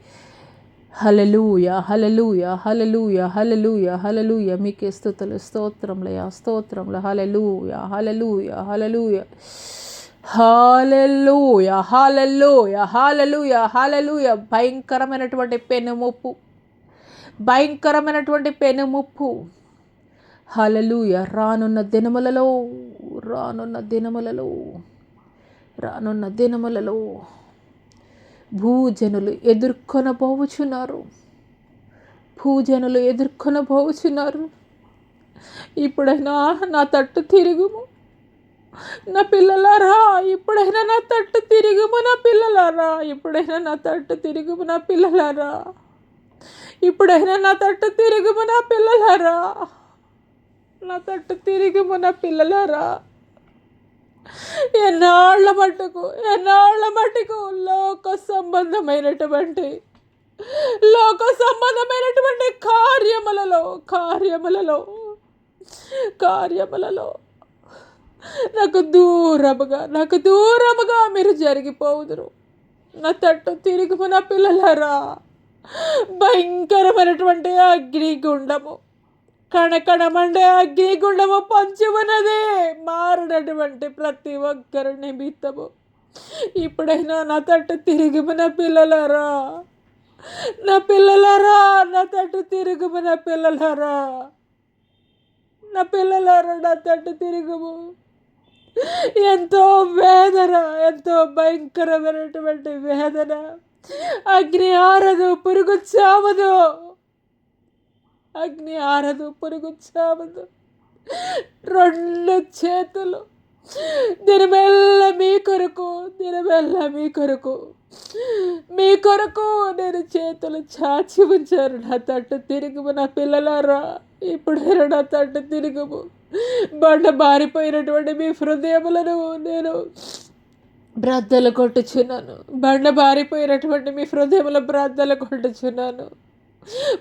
హల్లెలూయా, హల్లెలూయా, హల్లెలూయా, హల్లెలూయా, హల్లెలూయా. మీకే స్తుతులు, స్తోత్రములయా, స్తోత్రములు. హల్లెలూయా, హల్లెలూయా, హల్లెలూయా, హల్లెలూయా, హల్లెలూయా, హల్లెలూయా, హల్లెలూయా. భయంకరమైనటువంటి పెనుముప్పు హల్లెలూయా రానున్న దినములలో భూజనులు ఎదుర్కొనబోచున్నారు. ఇప్పుడైనా నా తట్టు తిరుగుము నా పిల్లలారా, ఇప్పుడైనా నా తట్టు తిరుగుము నా పిల్లలారా, ఇప్పుడైనా నా తట్టు తిరుగుము నా పిల్లలారా, ఇప్పుడైనా నా తట్టు తిరుగుము నా పిల్లలారా, నా తట్టు తిరుగుము నా పిల్లలారా. ఎన్నాళ్ళ మట్టుకు లోక సంబంధమైనటువంటి కార్యములలో నాకు దూరముగా మీరు జరిగిపోవుదురు. నా తట్టు తిరుగుము నా పిల్లలారా. భయంకరమైనటువంటి అగ్నిగుండము, కణకణమండే అగ్నిగుండము పొంచి ఉన్నది మారినటువంటి ప్రతి ఒక్కరి నిమిత్తము. ఇప్పుడైనా నా తట్టు తిరుగుము నా పిల్లలారా, నా తట్టు తిరుగుము నా పిల్లలారా, నా తట్టు తిరుగుము. ఎంతో వేదన, ఎంతో భయంకరమైనటువంటి వేదన. అగ్ని ఆరదు, పురుగు చావదు. రెండు చేతులు దినమెల్ల మీ కొరకు నేను చేతులు చాచి ఉంచారు. నా తట్టు తిరుగుము నా పిల్లలారా. ఇప్పుడైనా నా తట్టు తిరుగుము. బండ బారిపోయినటువంటి మీ హృదయములను నేను బ్రద్దలు కొట్టుచున్నాను.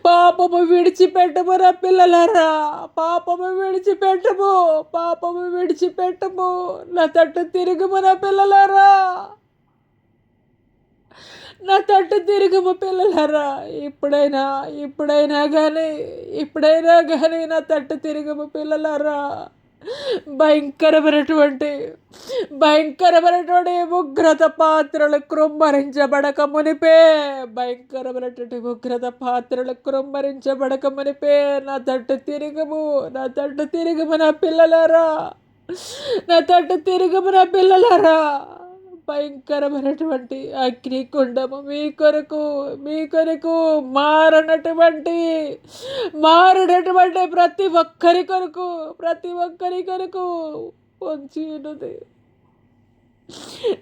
పాపము విడిచిపెట్టము నా పిల్లలారా, పాపము విడిచిపెట్టము. నా తట్టు తిరుగుము నా పిల్లలారా, ఇప్పుడైనా కానీ నా తట్టు తిరుగుము పిల్లలారా. భయంకరమైనటువంటి ఉగ్రత పాత్రలు కృమ్మరించబడక మునిపే నా తట్టు తిరుగుము నా పిల్లలారా. భయంకరమైనటువంటి అగ్నికుండము మీ కొరకు మారనటువంటి ప్రతి ఒక్కరి కొరకు పొంచి ఉన్నది.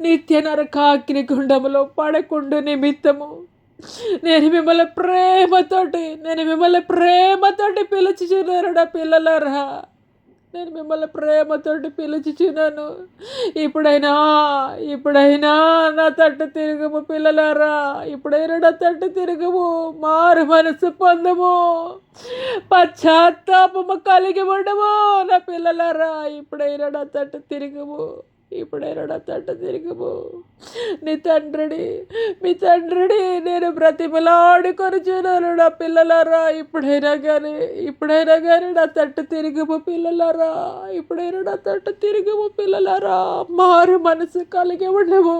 నిత్య నరకాగ్నికుండములో పడకుండు నిమిత్తము నేను మిమ్మల్ని ప్రేమతోటి పిలుచుచున్నాను నా పిల్లలారా.
నేను మిమ్మల్ని ప్రేమతోటి పిలుచుచున్నాను. ఇప్పుడైనా ఇప్పుడైనా నా తట్టు తిరుగుము పిల్లలారా, ఇప్పుడైనా నా తట్టు తిరుగుము, మారు మనసు పొందము, పశ్చాత్తాపము కలిగి ఉండము నా పిల్లలారా. ఇప్పుడైనా నా తట్టు తిరుగుము, ఇప్పుడైనా నా తట్టు తిరుగుము. నీ తండ్రిని మీ తండ్రిని నేను బ్రతిమలాడి కొనుచున్నాను నా పిల్లలారా. ఇప్పుడైనా కానీ నా తట్టు తిరుగుము పిల్లలారా, ఇప్పుడైనా నా తట్టు తిరుగుము పిల్లలారా. మారు మనసు కలిగి ఉండము,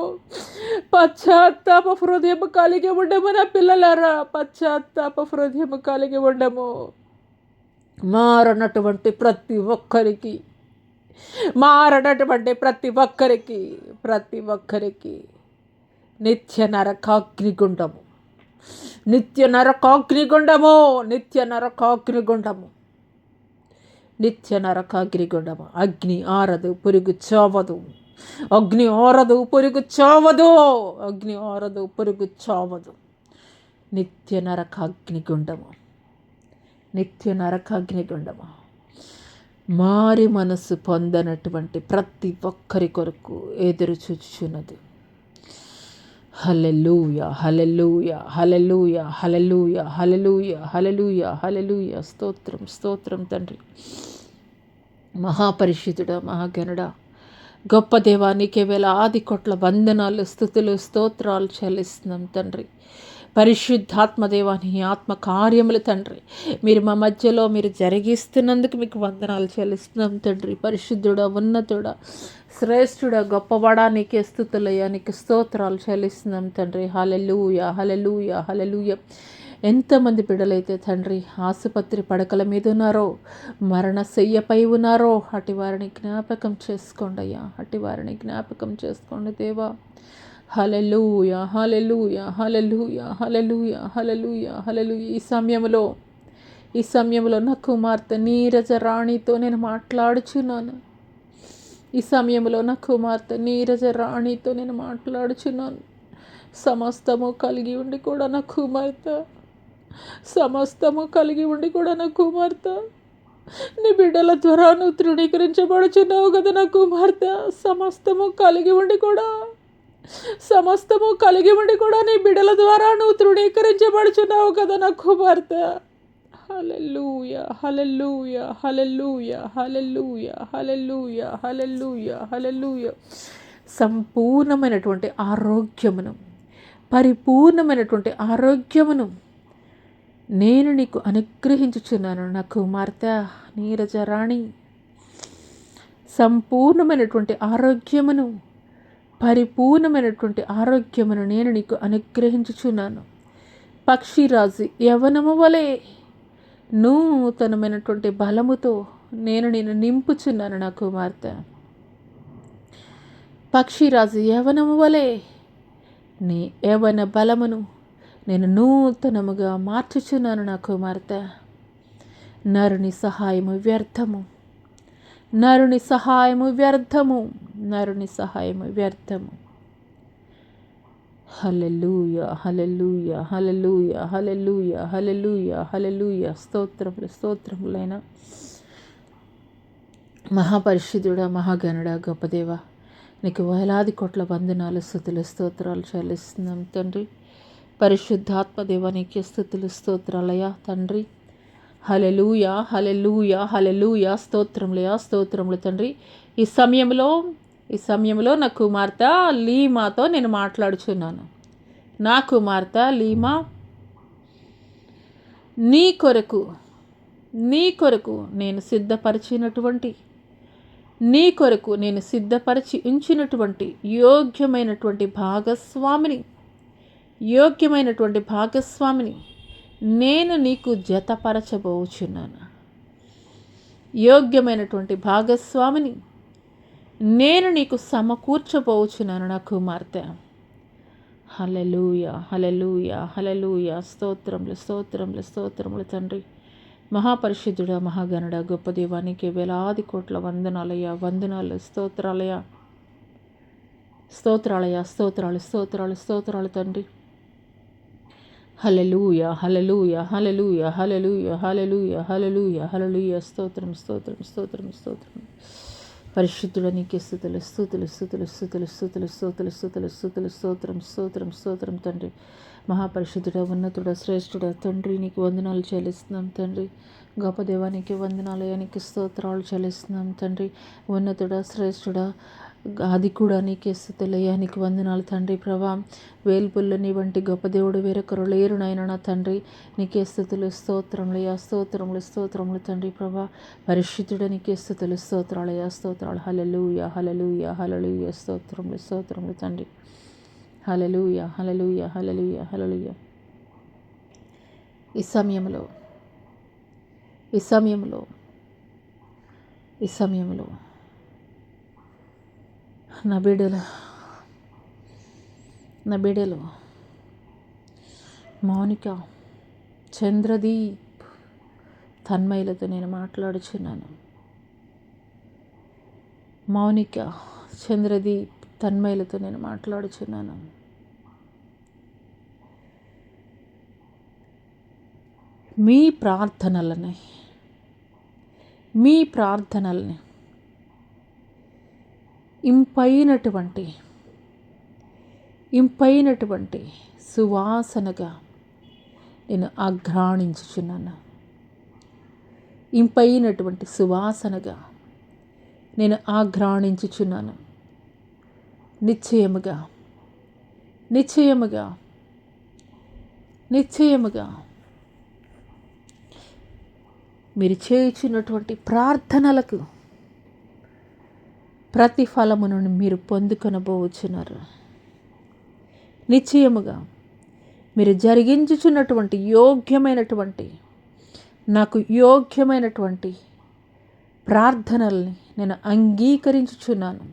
పశ్చాత్తాప హృదయం కలిగి ఉండము నా పిల్లలారా, పశ్చాత్తాప హృదయం కలిగి ఉండము. మారనటువంటి ప్రతి ఒక్కరికి ప్రతి ఒక్కరికి నిత్య నరకాగ్నిగుండము, నిత్య నరకాగ్నిగుండము, నిత్య నరకాగ్నిగుండము, నిత్య నరకాగ్నిగుండము. అగ్ని ఆరదు, పురుగు చావదు, అగ్ని ఆరదు, పురుగు చావదు, అగ్ని ఆరదు, పురుగు చావదు. నిత్య నరకాగ్నిగుండము, నిత్య నరకాగ్నిగుండము. మారి మనసు పొందనటువంటి ప్రతి ఒక్కరి కొరకు ఎదురు చూచుచున్నది. హల్లెలూయా, హల్లెలూయా, హల్లెలూయా, హల్లెలూయా, హల్లెలూయా, హల్లెలూయా, హల్లెలూయా. స్తోత్రం, స్తోత్రం తండ్రి. మహాపరిశుద్ధుడా, మహాగణుడా, గొప్ప దేవా, నీకే వేలాది కోట్ల వందనాలు, స్తుతులు, స్తోత్రాలు చెల్లిస్తున్నాం తండ్రి. పరిశుద్ధాత్మదేవా, నీ ఆత్మ కార్యములు తండ్రి మీరు మా మధ్యలో మీరు జరిగిస్తున్నందుకు మీకు వందనాలు చెల్లిస్తున్నాం తండ్రి. పరిశుద్ధుడా, ఉన్నతుడా, శ్రేష్ఠుడా, గొప్పవాడా, నీకే స్తుతులయ్యా, నీకు స్తోత్రాలు చెల్లిస్తున్నాం తండ్రి. హల్లెలూయా, హల్లెలూయా, హల్లెలూయా. ఎంతమంది బిడ్డలైతే తండ్రి ఆసుపత్రి పడకల మీద ఉన్నారో, మరణశయ్యపై ఉన్నారో, అటు వారిని జ్ఞాపకం చేసుకోండి అయ్యా, అటు వారిని జ్ఞాపకం చేసుకోండి దేవా. హల్లెలూయా, హల్లెలూయా, హల్లెలూయా, హల్లెలూయా, హల్లెలూయా, హల్లెలూయా. ఈ సమయంలో నా కుమార్తె నీరజ రాణితో నేను మాట్లాడుచున్నాను. ఈ సమయంలో నా కుమార్తె నీరజ రాణితో నేను మాట్లాడుచున్నాను. సమస్తము కలిగి ఉండి కూడా నా కుమార్తె, సమస్తము కలిగి ఉండి కూడా నా కుమార్తె, నీ బిడ్డల ద్వారా నువ్వు తృణీకరించబడుచున్నావు కదా నా కుమార్తె. సమస్తము కలిగి ఉండి కూడా నీ బిడ్డల ద్వారా నువ్వు తృణీకరించబడుచున్నావు కదా నా కుమార్తె. హల్లెలూయా, హల్లెలూయా, హల్లెలూయా, హల్లెలూయా, హల్లెలూయా, హల్లెలూయా, హల్లెలూయా. సంపూర్ణమైనటువంటి ఆరోగ్యమును, పరిపూర్ణమైనటువంటి ఆరోగ్యమును నేను నీకు అనుగ్రహించుచున్నాను నా కుమార్తె నీరజరాణి. సంపూర్ణమైనటువంటి ఆరోగ్యమును, పరిపూర్ణమైనటువంటి ఆరోగ్యమును నేను నీకు అనుగ్రహించుచున్నాను. పక్షిరాజు యవనము వలె నూతనమైనటువంటి బలముతో నేను నిన్ను నింపుచున్నాను నా కుమార్తె. పక్షిరాజు యవనము వలె నీ యవన బలమును నేను నూతనముగా మార్చుచున్నాను నా కుమార్తె. నరుని సహాయము వ్యర్థము, నరుని సహాయము వ్యర్థము, నరుని సహాయము వ్యర్థము. హల్లెలూయా, హల్లెలూయా, హల్లెలూయా, హల్లెలూయా, హల్లెలూయా, హల్లెలూయా. స్తోత్రములు, స్తోత్రములైన మహాపరిశుద్ధుడా, మహాగణుడా, గొప్పదేవా, నీకు వేలాది కోట్ల వందనాలు, స్తుతులు, స్తోత్రాలు చెల్లిస్తున్నాం తండ్రి. పరిశుద్ధాత్మదేవా, నీకే స్తుతులు, స్తోత్రాలయా తండ్రి. హల్లెలూయా, హల్లెలూయా, హల్లెలూయా. స్తోత్రములయా, స్తోత్రములు తండ్రి. ఈ సమయంలో నా కుమార్తె లీమాతో నేను మాట్లాడుచున్నాను. నా కుమార్తె లీమా, నీ కొరకు నేను సిద్ధపరిచి ఉంచినటువంటి యోగ్యమైనటువంటి భాగస్వామిని నేను నీకు జతపరచబోచున్నాను. యోగ్యమైనటువంటి భాగస్వామిని నేను నీకు సమకూర్చబోచున్నాను నా కుమార్తె. హల్లెలూయా, హల్లెలూయా, హల్లెలూయా. స్తోత్రములు, స్తోత్రములు, స్తోత్రములు తండ్రి. మహాపరిశుద్ధుడా, మహాగణుడా, గొప్ప దేవానికి వేలాది కోట్ల వందనాలయ్యా, వందనాలు, స్తోత్రాలయ్యా, స్తోత్రాలు తండ్రి. హల్లెలూయా, హల్లెలూయా, హల్లెలూయా, హల్లెలూయా, హల్లెలూయా, హల్లెలూయా, హల్లెలూయా. స్తోత్రం, స్తోత్రం, స్తోత్రం, స్తోత్రం. పరిశుద్ధుడ నీకే స్తుతులు, స్తుతులు, స్తుతులు, స్తుతులు, స్తుతులు, స్తుతులు, స్తుతులు, స్తుతులు, స్తోత్రం, స్తోత్రం, స్తోత్రం తండ్రి. మహాపరిశుద్ధుడ, ఉన్నతుడ, శ్రేష్ఠుడ తండ్రి, నీకు వందనాలు చెల్లిస్తున్నాం తండ్రి. గొప్ప దేవానికి వందనాలు, నీకు స్తోత్రాలు చెల్లిస్తున్నాం తండ్రి. ఉన్నతుడ, శ్రేష్ఠుడ, అది కూడా నీకే స్తుతులయ్యా, నీకు వందనాలు తండ్రి. ప్రభా, వేల్పుల్లో నీ వంటి గొప్ప దేవుడు వేరొకరు లేరు నాయన నా తండ్రి. నీకే స్తుతులు, స్తోత్రములయ్యా, స్తోత్రములు, స్తోత్రములు తండ్రి. ప్రభా, పరిశుద్ధుడ, నీకే స్తుతులు, స్తోత్రాలయ్యా, స్తోత్రాలు. హల్లెలూయా, హల్లెలూయా, హల్లెలూయా. స్తోత్రములు, స్తోత్రములు తండ్రి. హల్లెలూయా, హల్లెలూయా, హల్లెలూయా, హల్లెలూయా. ఈ సమయంలో ఈ సమయంలో ఈ సమయంలో నా బిడ్డలు మౌనిక, చంద్రదీప్, తన్మయులతో నేను మాట్లాడుచున్నాను. మౌనిక, చంద్రదీప్, తన్మయులతో నేను మాట్లాడుచున్నాను. మీ ప్రార్థనలని ఇంపైనటువంటి సువాసనగా నేను ఆఘ్రాణించుచున్నాను. ఇంపైనటువంటి సువాసనగా నేను ఆఘ్రాణించుచున్నాను. నిశ్చయముగా నిశ్చయముగా నిశ్చయముగా మీరు చేయుచున్నటువంటి ప్రార్థనలకు ప్రతిఫలమును మీరు పొందుకొనబోచున్నారు. నిశ్చయముగా మీరు జరిగించుచున్నటువంటి నాకు యోగ్యమైనటువంటి ప్రార్థనల్ని నేను అంగీకరించుచున్నాను.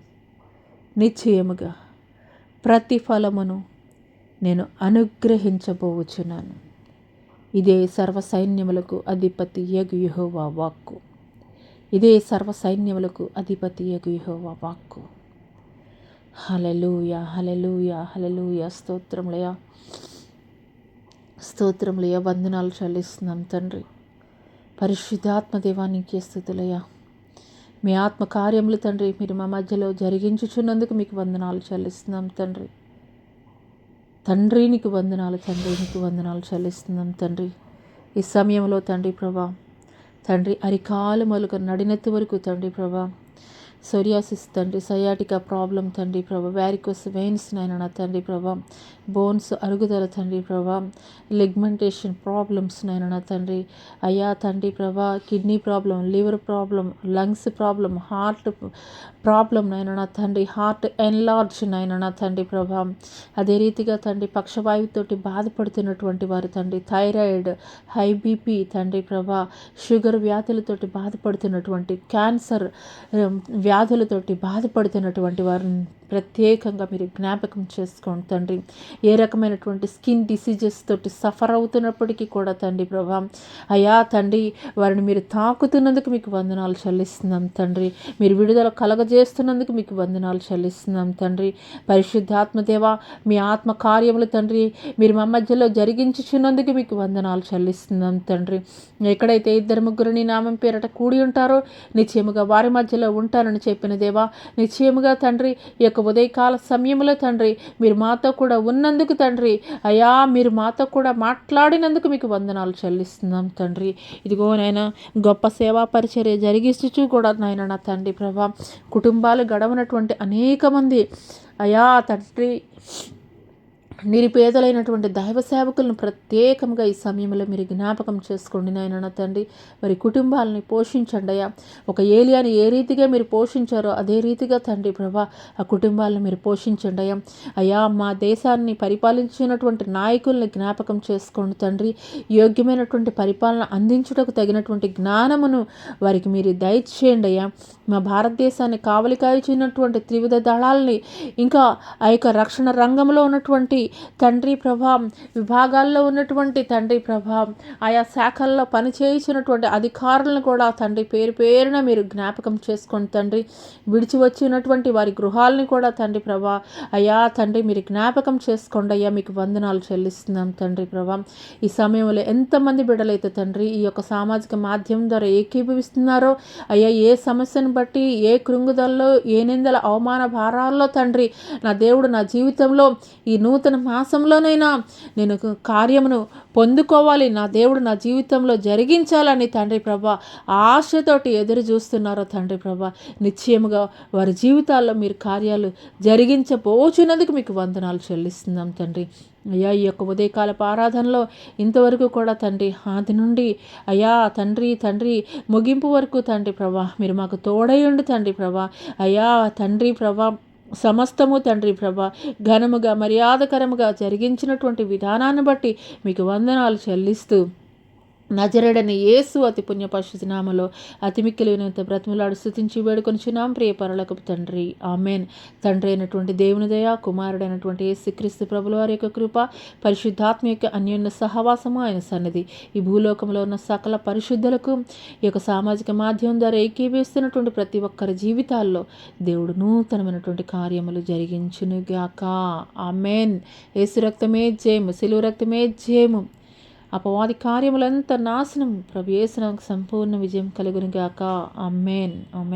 నిశ్చయముగా ప్రతిఫలమును నేను అనుగ్రహించబోచున్నాను. ఇదే సర్వసైన్యములకు అధిపతి యగు యెహోవా వాక్కు. ఇదే సర్వసైన్యములకు అధిపతి యగు యెహోవా వాక్కు. హల్లెలూయా, హల్లెలూయా, హల్లెలూయా. స్తోత్రములయ్యా, స్తోత్రములయ్యా. వందనాలు చెల్లిస్తున్నాం తండ్రి. పరిశుద్ధాత్మ దేవానికి స్తుతులయ్యా. మీ ఆత్మ కార్యములు తండ్రి మీరు మా మధ్యలో జరిగించుచున్నందుకు మీకు వందనాలు చెల్లిస్తున్నాం తండ్రి. నీకు వందనాలు తండ్రి, నీకు వందనాలు చెల్లిస్తున్నాం తండ్రి. ఈ సమయంలో తండ్రి ప్రభా, తండ్రి అరికాలు మొదలుగా నడినెత్తి వరకు తండ్రి ప్రభా, సోరియాసిస్ తండ్రి, సయాటికా ప్రాబ్లం తండ్రి ప్రభా, వ్యారికోస్ వెయిన్స్ నైనా నా తండ్రి ప్రభా, బోన్స్ అరుగుదల తండ్రి ప్రభా, లిగ్మెంటేషన్ ప్రాబ్లమ్స్ నైనా నా తండ్రి అయ్యా తండ్రి ప్రభా, kidney problem, liver problem, lungs problem, heart problem నైనా నా తండ్రి, హార్ట్ ఎన్లార్జ్ నైనా నా తండ్రి ప్రభా, అదే రీతిగా తండ్రి పక్షవాయువుతోటి బాధపడుతున్నటువంటి వారు తండ్రి, థైరాయిడ్, హై బీపీ తండ్రి ప్రభా, షుగర్ వ్యాధులతోటి బాధపడుతున్నటువంటి, క్యాన్సర్ వ్యాధులతోటి బాధపడుతున్నటువంటి వారిని ప్రత్యేకంగా మీరు జ్ఞాపకం చేసుకోండి తండ్రి. ఏ రకమైనటువంటి స్కిన్ డిసీజెస్ తోటి సఫర్ అవుతున్నప్పటికీ కూడా తండ్రి ప్రభా, అయ్యా తండ్రి వారిని మీరు తాకుతున్నందుకు మీకు వందనాలు చెల్లిస్తున్నాం తండ్రి. మీరు విడుదల కలగజేస్తున్నందుకు మీకు వందనాలు చెల్లిస్తున్నాం తండ్రి. పరిశుద్ధాత్మదేవ, మీ ఆత్మ కార్యములు తండ్రి మీరు మా మధ్యలో జరిగించుచున్నందుకు మీకు వందనాలు చెల్లిస్తున్నాం తండ్రి. ఎక్కడైతే 2-3 నీ నామం పేరట కూడి ఉంటారో నిశ్చయముగా వారి మధ్యలో ఉంటానని చెప్పిన దేవా, నిశ్చయముగా తండ్రి ఈ యొక్క ఉదయకాల సమయంలో తండ్రి మీరు మాతో కూడా ఉన్నందుకు తండ్రి అయ్యా, మీరు మాతో కూడా మాట్లాడినందుకు మీకు వందనాలు చెల్లిస్తున్నాం తండ్రి. ఇదిగో నాయన గొప్ప సేవా పరిచర్య జరిగిస్తూ కూడా నాయన నా తండ్రి ప్రభా, కుటుంబాలు గడవనటువంటి అనేక మంది అయ్యా తండ్రి నిరుపేదలైనటువంటి దైవ సేవకులను ప్రత్యేకంగా ఈ సమయంలో మీరు జ్ఞాపకం చేసుకోండి నాయన నా తండ్రి. వారి కుటుంబాలని పోషించండి అయ్యా. ఒక ఏలియాని ఏ రీతిగా మీరు పోషించారో అదే రీతిగా తండ్రి ప్రభా ఆ కుటుంబాలను మీరు పోషించండి అయ్యా. అయ్యా మా దేశాన్ని పరిపాలించినటువంటి నాయకుల్ని జ్ఞాపకం చేసుకోండి తండ్రి. యోగ్యమైనటువంటి పరిపాలన అందించుటకు తగినటువంటి జ్ఞానమును వారికి మీరు దయచేయండి అయ్యా. మా భారతదేశాన్ని కావలి కాల్చినటువంటి త్రివిధ దళాలని ఇంకా ఆ యొక్క రక్షణ రంగంలో ఉన్నటువంటి తండ్రి ప్రభా విభాగాల్లో ఉన్నటువంటి తండ్రి ప్రభా ఆయా శాఖల్లో పనిచేయుచున్నటువంటి అధికారులను కూడా తండ్రి పేరు పేరున మీరు జ్ఞాపకం చేసుకోండి తండ్రి. విడిచి వచ్చినటువంటి వారి గృహాలని కూడా తండ్రి ప్రభా అయ్యా తండ్రి మీరు జ్ఞాపకం చేసుకోండి అయ్యా. మీకు వందనాలు చెల్లిస్తున్నాం తండ్రి ప్రభా. ఈ సమయంలో ఎంతమంది బిడ్డలైతే తండ్రి ఈ యొక్క సామాజిక మాధ్యమం ద్వారా ఏకీభవిస్తున్నారో అయ్యా, ఏ సమస్యను బట్టి ఏ కృంగుదల్లో ఏ నిందల అవమాన భారాల్లో తండ్రి నా దేవుడు నా జీవితంలో ఈ నూతన మాసంలోనైనా నేను కార్యమును పొందుకోవాలి, నా దేవుడు నా జీవితంలో జరిగించాలని తండ్రి ప్రభా ఆశతోటి ఎదురు చూస్తున్నారో తండ్రి ప్రభా నిశ్చయముగా వారి జీవితాల్లో మీరు కార్యాలు జరిగించబోచున్నందుకు మీకు వందనాలు చెల్లిస్తున్నాం తండ్రి. అయ్యా ఈ యొక్క ఉదయకాలపు ఆరాధనలో ఇంతవరకు కూడా తండ్రి ఆది నుండి అయ్యా తండ్రి ముగింపు వరకు తండ్రి ప్రభా మీరు మాకు తోడయుండి తండ్రి ప్రభా అయ్యా తండ్రి ప్రభా సమస్తము తండ్రి ప్రభా ఘనముగా మర్యాదకరముగా జరిగించినటువంటి విధానాన్ని బట్టి మీకు వందనాలు చెల్లిస్తూ నజరేడని యేసు అతి పుణ్య పరిశుద్ధ నామములో అతి మిక్కిలి వినయంత బ్రతిమలాడు స్తుతించి వేడుకొనుచున్నాం ప్రియ పరలోకపు తండ్రి, ఆమేన్. తండ్రి అయినటువంటి దేవుని దయ, కుమారుడైనటువంటి యేసుక్రీస్తు ప్రభుల వారి యొక్క కృప, పరిశుద్ధాత్మ యొక్క అన్యోన్య సహవాసము ఆయన సన్నిధి ఈ భూలోకంలో ఉన్న సకల పరిశుద్ధులకు ఈ యొక్క సామాజిక మాధ్యమం ద్వారా ఏకీభవిస్తున్నటువంటి ప్రతి ఒక్కరి జీవితాల్లో దేవుడు నూతనమైనటువంటి కార్యములు జరిగించునుగాక. ఆమేన్. యేసు రక్తమే జయము, సిలువ రక్తమే జయము. అపవాది కార్యములంతా నాశనం, ప్రభు యేసు నామమున సంపూర్ణ విజయం కలుగునుగాక. ఆమేన్. ఆమేన్.